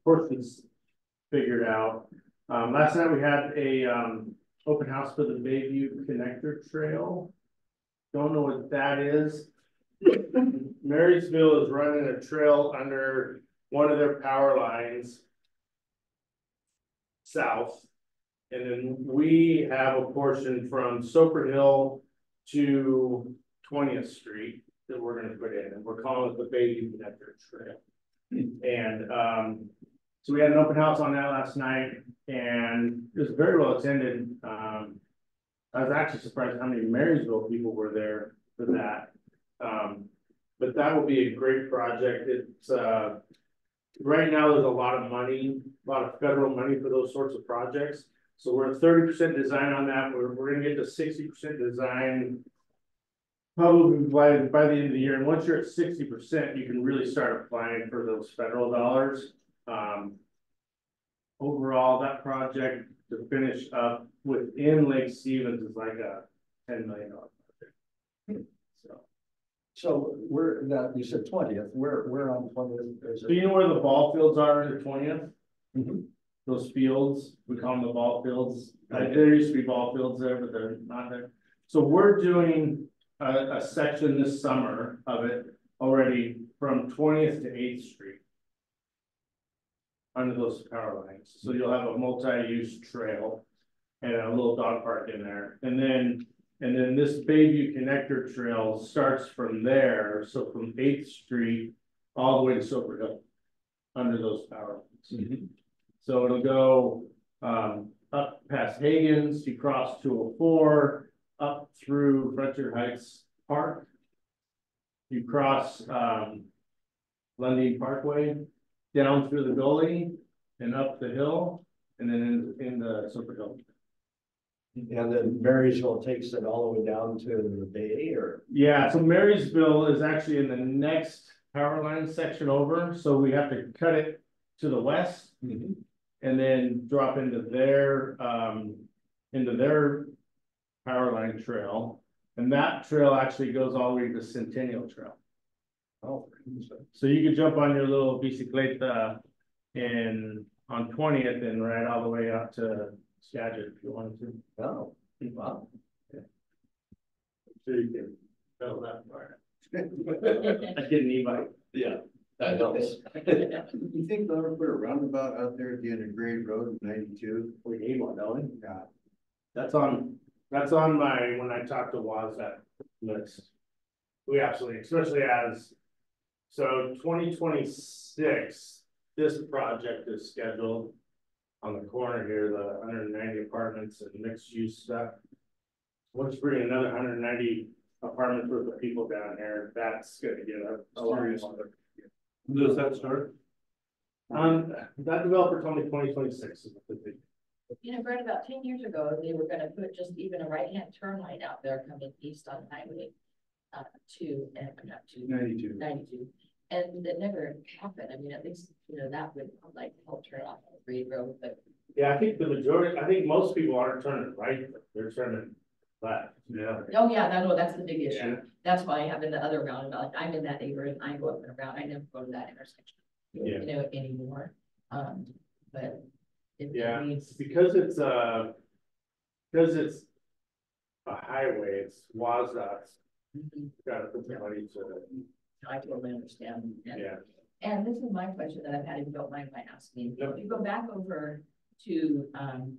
portions figured out. Last night we had a open house for the Bayview Connector Trail. Don't know what that is. Marysville is running a trail under one of their power lines south. And then we have a portion from Soper Hill to 20th Street that we're going to put in, and we're calling it the Bayview Connector Trail. And so we had an open house on that last night, and it was very well attended. I was actually surprised how many Marysville people were there for that. But that will be a great project. It's right now there's a lot of money, a lot of federal money for those sorts of projects. So we're at 30% design on that. We're going to get to 60% design probably by the end of the year. And once you're at 60%, you can really start applying for those federal dollars. Overall, that project to finish up within Lake Stevens is like a $10 million project. So we're that you said 20th. We're on 20th. So you know where the ball fields are in the 20th? Mm-hmm. Those fields, we call them the ball fields. There used to be ball fields there, but they're not there. So we're doing a section this summer of it already from 20th to 8th Street under those power lines. So you'll have a multi-use trail and a little dog park in there. And then this Bayview Connector Trail starts from there. So from 8th Street all the way to Soper Hill under those power lines. Mm-hmm. So it'll go up past Hagen's, you cross 204, up through Frontier Heights Park. You cross Lundin Parkway, down through the gully and up the hill, and then in the Soper Hill. And then Marysville takes it all the way down to the bay, or? Yeah, so Marysville is actually in the next power line section over, so we have to cut it to the west. And then drop into their power line trail. And that trail actually goes all the way to Centennial Trail. Oh, So you could jump on your little bicicleta on 20th and ride all the way out to Skagit if you wanted to. oh, wow. So you can go that far. I get an e-bike. Yeah, that helps. You think they'll ever put a roundabout out there at the end of Grade Road in 92? We need one, don't we? Yeah. That's on my, when I talk to Wazat list. We absolutely, especially as, so 2026, this project is scheduled on the corner here, the 190 apartments and mixed use stuff. Once you bring another 190 apartments worth of people down here, that's gonna get a lot of. When does that start? That developer told me 2026 is the big. You know, Brett, about 10 years ago, they were gonna put just even a right-hand turn lane out there coming east on Highway 92. 92. And that never happened. I mean, at least, you know, that would like help turn off the Reed Road, but. Yeah, I think most people aren't turning right, they're turning left. Yeah. Oh, yeah, that's the big issue. Yeah. That's why I have in the other roundabout, like I'm in that neighborhood, I go up and around, I never go to that intersection. Yeah. You know, anymore. But. Yeah, needs- because it's a highway, it's Wazat's gotta put the money to, I totally understand. yeah. And this is my question that I've had, if you don't mind my asking. Yep. If you go back over to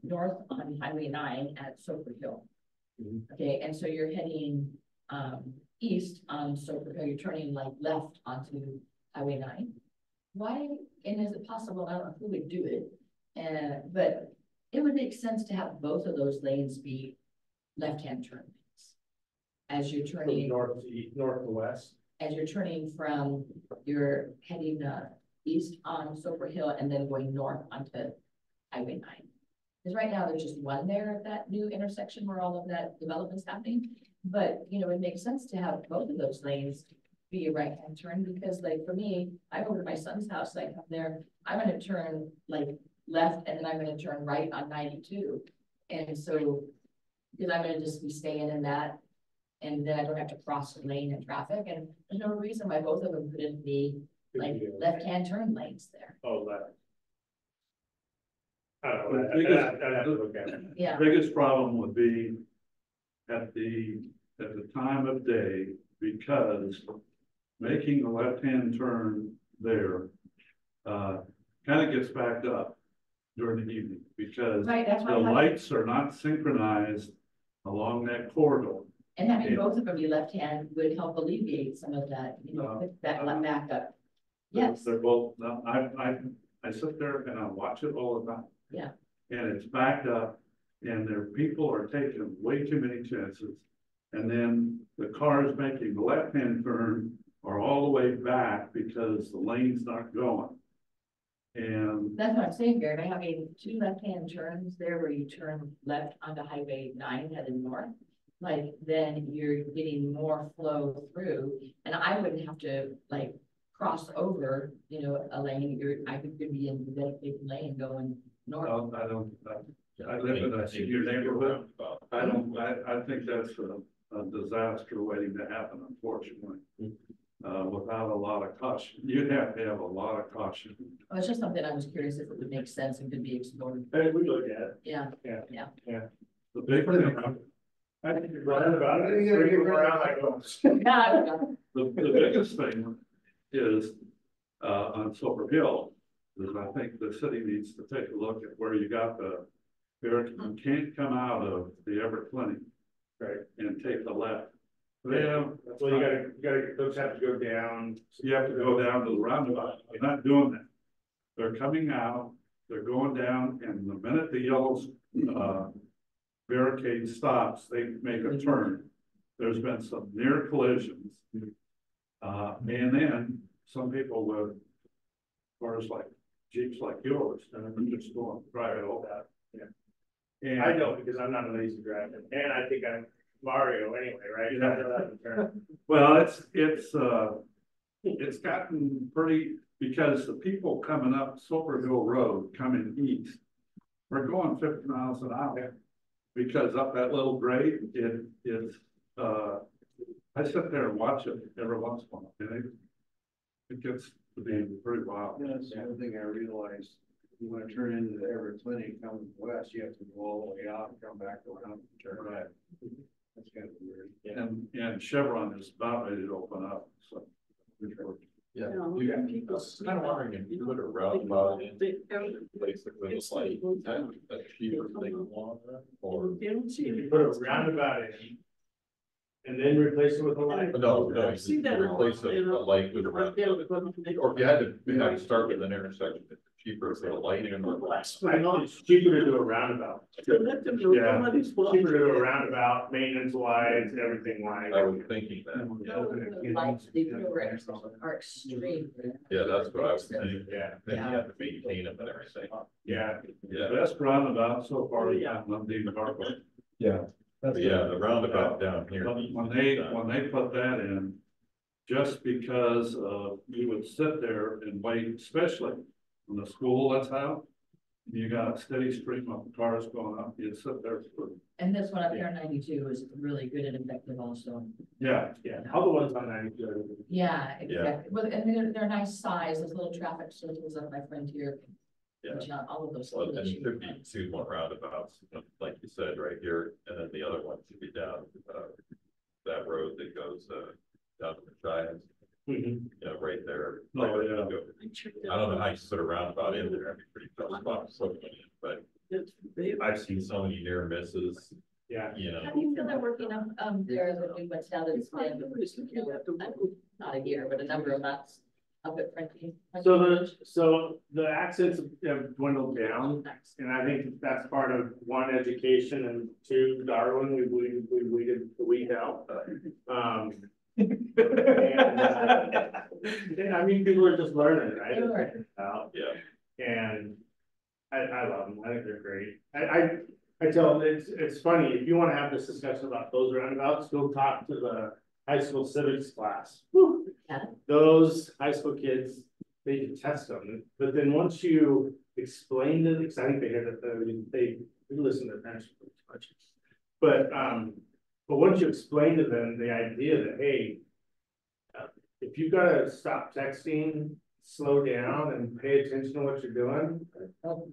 north on Highway 9 at Soper Hill. Okay, and so you're heading east on Soper Hill, you're turning like left onto Highway 9. Why, and is it possible, I don't know who would do it, but it would make sense to have both of those lanes be left-hand turn lanes. As you're turning North to west. as you're turning from, you're heading east on Soper Hill and then going north onto Highway 9. Because right now there's just one there at that new intersection where all of that development's happening. But, you know, it makes sense to have both of those lanes be a right-hand turn because like for me, I go to my son's house, I come there, I'm gonna turn like left and then I'm gonna turn right on 92. And so, because I'm gonna just be staying in that and then I don't have to cross the lane in traffic, and there's no reason why both of them couldn't be like left-hand turn lanes there. Oh, left. I don't know, I'd have to look at it. Yeah, The biggest problem would be at the time of day, because making a left-hand turn there kind of gets backed up during the evening because right, that's the why. lights are not synchronized along that corridor. And having both of them be left-hand would help alleviate some of that, you know, that backup. Yes, They're both, no, I sit there and I watch it all the time. Yeah. And it's backed up and people are taking way too many chances. And then the cars making the left-hand turn are all the way back because the lane's not going. And that's what I'm saying, Gary, by having two left-hand turns there where you turn left onto Highway 9 heading north. Like, then you're getting more flow through, and I wouldn't have to like cross over, you know, a lane. I could be in the dedicated lane going north. I live in a senior neighborhood. I think that's a disaster waiting to happen, unfortunately. Without a lot of caution, you'd have to have a lot of caution. Oh, it's just something I was curious if it would make sense and could be explored. Hey, we look at it. Yeah. The big thing, I think you're right about it. Bring them around like those. Yeah, the biggest thing is on Silver Hill, is I think the city needs to take a look at where you got you can't come out of the Everett Clinic. Right. And take the left. Yeah, well, you gotta, those have to go down. You have to go down to the roundabout. They're not doing that. They're coming out, they're going down, and the minute the yellow barricade stops, they make a turn. There's been some near collisions. And then some people with cars like Jeeps like yours, and they're just going right all that. Yeah. And I know because I'm not a lazy driver, and I think I'm Mario anyway, right? Yeah. Well, it's it's gotten pretty, because the people coming up Silver Hill Road, coming east, are going 50 miles an hour. Because up that little grade, I sit there and watch it every once in a while, and it gets to be pretty wild. Yeah, that's the other thing I realized. You want to turn into the Everett Clinic coming west, you have to go all the way out, come back around, and turn right. That's kind of weird. And Chevron is about ready to open up, so. Yeah, it's kind of wondering if you put a roundabout in place that was like a cheaper thing or. If you put a roundabout in. And then replace it with a light. No, replace a light with a roundabout. Or if you had to start with an intersection, it's cheaper to put a light in or less. I know it's cheaper to do a roundabout. Yeah, cheaper to do a roundabout, maintenance wise, everything wise. I was thinking that. The lights they put around are extreme. Yeah, that's what I was thinking. Yeah. Then you have to maintain them and everything. Yeah. Yeah. Best roundabout so far, yeah, Lundin Parkway. Yeah. But yeah, the roundabout down here. When they put that in, just because you would sit there and wait, especially when the school lets out, you got a steady stream of cars going up, you'd sit there. And this one up here, 92, is really good and effective also. Yeah. Yeah, all the ones on 92. Yeah, exactly. Well, and they're nice size, those little traffic circles up by Frontier. Yeah. Which all of those. Well, and there could be two more roundabouts, like you said, right here, and then the other one should be down, that road that goes, down to the Giants. You know, right there. Oh, Right yeah. I don't know how you put a roundabout in there, I mean, pretty tough spot, so, but I've seen so many near misses, Yeah. you know. How do you feel they're working on there that we went down to the stand, not a year, but a number of months up at Frankie? So the accidents have dwindled down, and I think that's part of one, education, and two, Darwin, we weeded the weed out. And, I mean, people are just learning, right? Yeah. And I love them. I think they're great. I tell them it's funny, if you want to have this discussion about those roundabouts, go talk to the high school civics class. Whew. Yeah. Those high school kids, they can test them, but then once you explain to them, because I think they hear that they listen to their parents too much. But once you explain to them the idea that, hey, if you gotta stop texting, slow down and pay attention to what you're doing,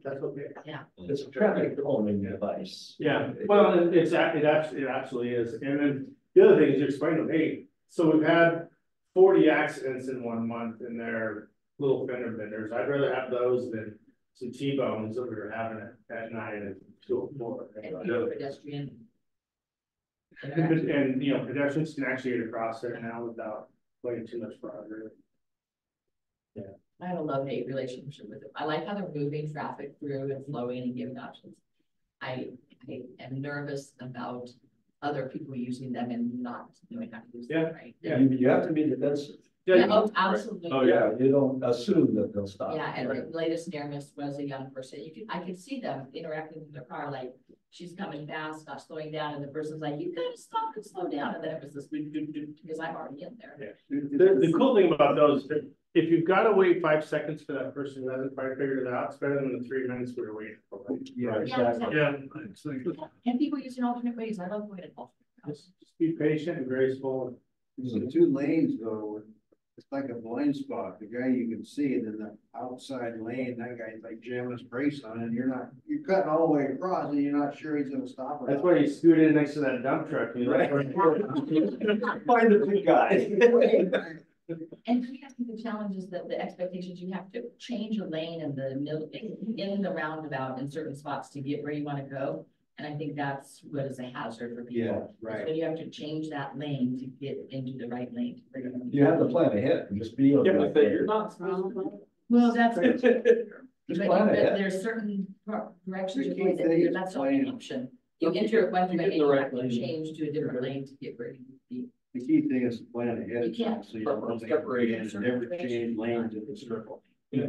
that's okay. Yeah. It's a traffic calming device. Yeah, well, it absolutely is. And then the other thing is you explain to them, hey, so we've had 40 accidents in 1 month and they're little fender benders. I'd rather have those than some T-bones that we were having at night at 2 or 4. And pedestrian. And you know, pedestrians can actually get across there now without playing too much progress. Yeah. I have a love-hate relationship with them. I like how they're moving traffic through and flowing and giving options. I am nervous about other people using them and not knowing how to use them, right? Yeah. You have to be defensive. Yeah, oh, absolutely. Oh, yeah, you don't assume that they'll stop. Yeah, and the latest near miss was a young person. I could see them interacting with their car, like she's coming fast, not slowing down, and the person's like, "You gotta stop and slow down." And then it was this because I'm already in there. Yeah. The cool thing about those, if you've got to wait 5 seconds for that person who hasn't quite figured it out, it's better than the 3 minutes we were waiting for. Yeah, exactly. Yeah. And people using alternate ways. I love going in alternate. Just be patient and graceful. So 2 lanes though, it's like a blind spot. The guy you can see, and then the outside lane, that guy's like jamming his brakes on, and you're cutting all the way across, and you're not sure he's gonna stop. That's why you scoot in next to that dump truck. You know? Right. Find the big guy. And I think the challenge is that the expectations, you have to change a lane in the roundabout in certain spots to get where you want to go. And I think that's what is a hazard for people. Yeah, right. So you have to change that lane to get into the right lane. You have to plan ahead and just be. You're not. Well, that's. Just But plan ahead. there's certain directions The you key can thing is that's not plan. an option. You enter it one way and the you right have to lane. change to a different lane to get where you need to be. The key thing is to plan ahead. You can't. So you don't separate and never change lanes in the circle. Yeah.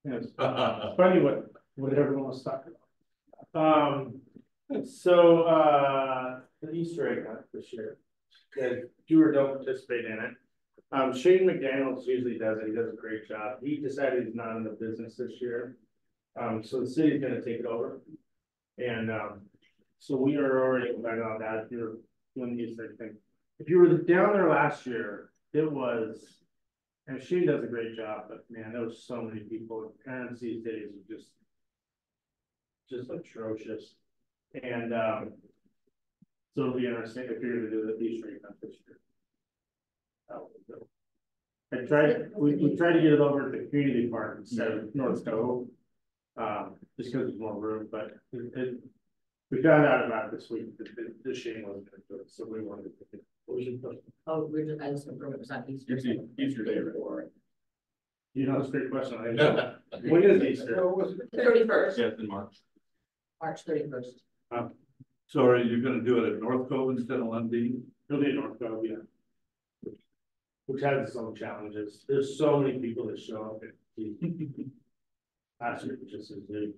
It's funny what everyone was talking about. So the Easter egg hunt this year. do or don't participate in it. Shane McDaniels usually does it. He does a great job. He decided he's not in the business this year. So the city's gonna take it over. And, so we are already planning on that if you're doing the Easter thing. If you were down there last year, it was, and Shane does a great job, but man, there was so many people. Parents these days are just atrocious. And, so it'll be interesting if you're gonna do the Easter event this year. We tried to get it over at the community park instead of North Stowe. Just because there's more room, but we found out about it this week, that the Shane wasn't gonna do it, so we wanted to pick it. Oh, we're just, I just confirmed it was on Easter. Easter Day, right? You know, that's a great question. I know. When is Easter? 31st, Yes, in March. March 31st. So are you gonna do it at North Cove instead of Lundin? It'll be in North Cove, yeah. Which has its own challenges. There's so many people that show up. Last year, just as big.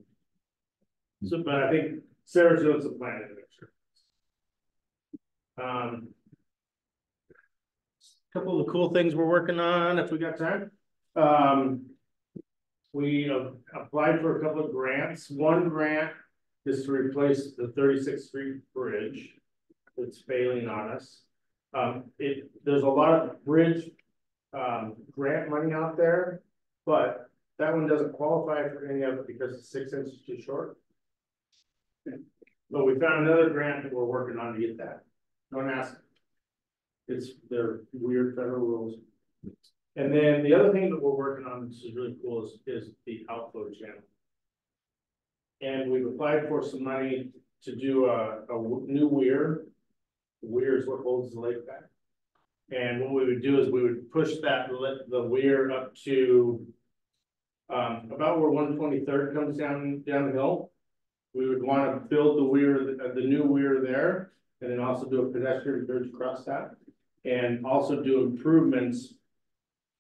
So, but I think Sarah's doing some planning next year. Couple of the cool things we're working on, if we got time. We applied for a couple of grants. One grant is to replace the 36th Street Bridge that's failing on us. There's a lot of bridge grant money out there, but that one doesn't qualify for any of it because it's 6 inches too short. But we found another grant that we're working on to get that. Don't ask. They're weird federal rules. And then the other thing that we're working on, which is really cool, is the outflow channel. And we've applied for some money to do a new weir. The weir is what holds the lake back. And what we would do is we would push the weir up to about where 123rd comes down the hill. We would want to build the weir, the new weir there, and then also do a pedestrian bridge across that, and also do improvements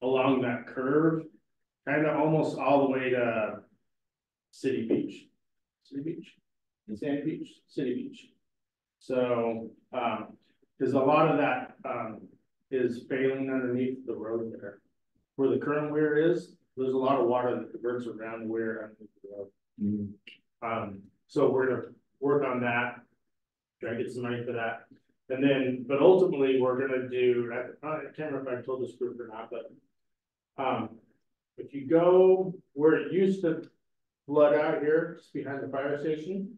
along that curve, kind of almost all the way to City Beach, Sandy Beach, City Beach. So, there's a lot of that is failing underneath the road there. Where the current weir is, there's a lot of water that diverts around the weir underneath the road. So we're gonna work on that, try to get some money for that. And then, but ultimately we're gonna do, I can't remember if I told this group or not, but if you go where it used to flood out here, just behind the fire station,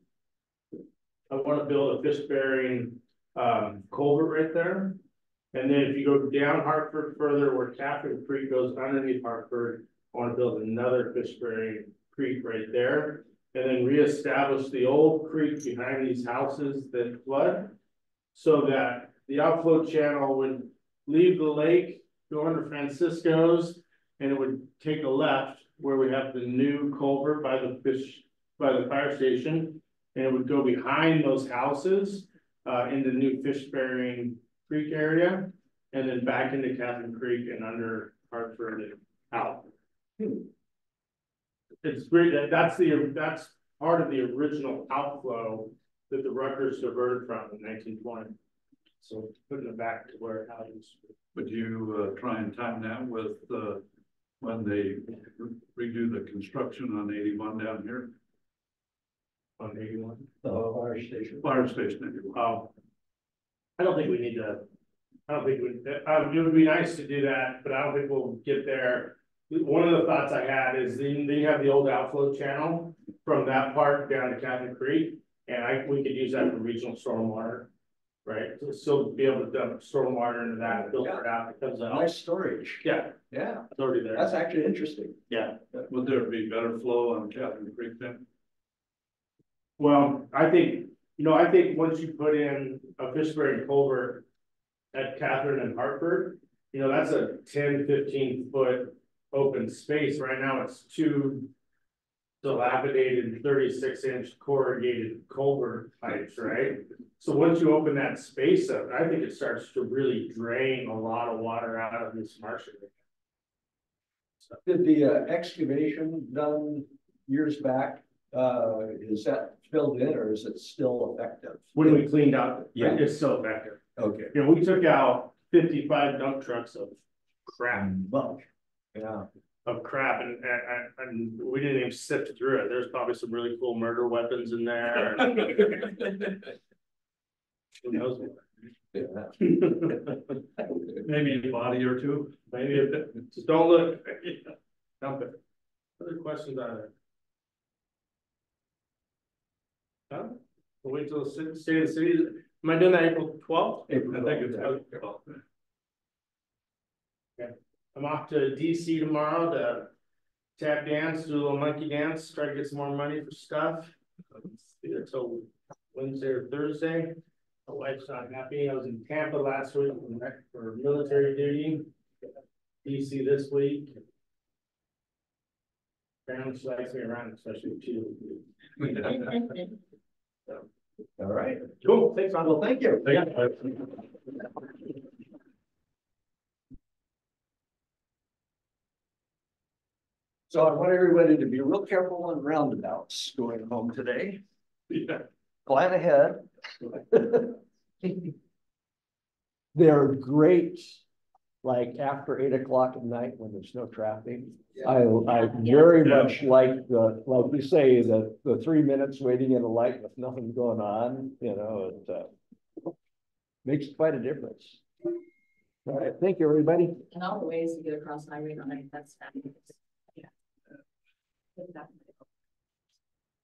I want to build a fish bearing culvert right there. And then if you go down Hartford further where Catherine Creek goes underneath Hartford, I want to build another fish bearing creek right there. And then reestablish the old creek behind these houses that flood, so that the outflow channel would leave the lake, go under Francisco's, and it would take a left where we have the new culvert by the fire station, and it would go behind those houses in the new fish bearing creek area, and then back into Catherine Creek and under Hartford and out. It's great that's part of the original outflow that the Rutgers diverted from in 1920. So putting it back to where it used to be. Would you try and time that with when they redo the construction on 81 down here? On 81? The fire station. Fire station 81. I don't think we need to. I don't think it would be nice to do that, but I don't think we'll get there. One of the thoughts I had is then you have the old outflow channel from that part down to Catherine Creek, and we could use that for regional stormwater, right? So still be able to dump stormwater into that, filter it out, it comes out. Nice storage. Yeah, Yeah, it's already there. that's actually interesting. Yeah. Would there be better flow on Catherine Creek then? Well, I think once you put in a fish bearing culvert at Catherine and Hartford, that's a 10, 15 foot open space. Right now it's two dilapidated 36-inch corrugated culvert pipes, right? So once you open that space up, I think it starts to really drain a lot of water out of this marsh area. Did the excavation done years back, is that filled in or is it still effective? When we cleaned out, Yeah. it's still effective. Okay. You know, we took out 55 dump trucks of crap. Yeah. Of crap and we didn't even sift through it. There's probably some really cool murder weapons in there. Who knows? Maybe a body or two. Maybe if just don't look. Dump it. Other questions on it? Huh? We'll wait till the state of the city. Am I doing that April 12th? I think it's. Okay. I'm off to DC tomorrow to tap dance, do a little monkey dance, try to get some more money for stuff. Be there till Wednesday or Thursday. My wife's not happy. I was in Tampa last week for military duty. DC this week. Apparently she likes me around, especially if she doesn't. All right. Cool, thanks, Ron. Well, thank you. So I want everybody to be real careful on roundabouts going home today. Yeah. Plan ahead. They're great, like after 8 o'clock at night when there's no traffic. I very much like like you say, the 3 minutes waiting in a light with nothing going on, you know, it makes quite a difference. All right, thank you, everybody. And all the ways to get across highway 9, that's fabulous.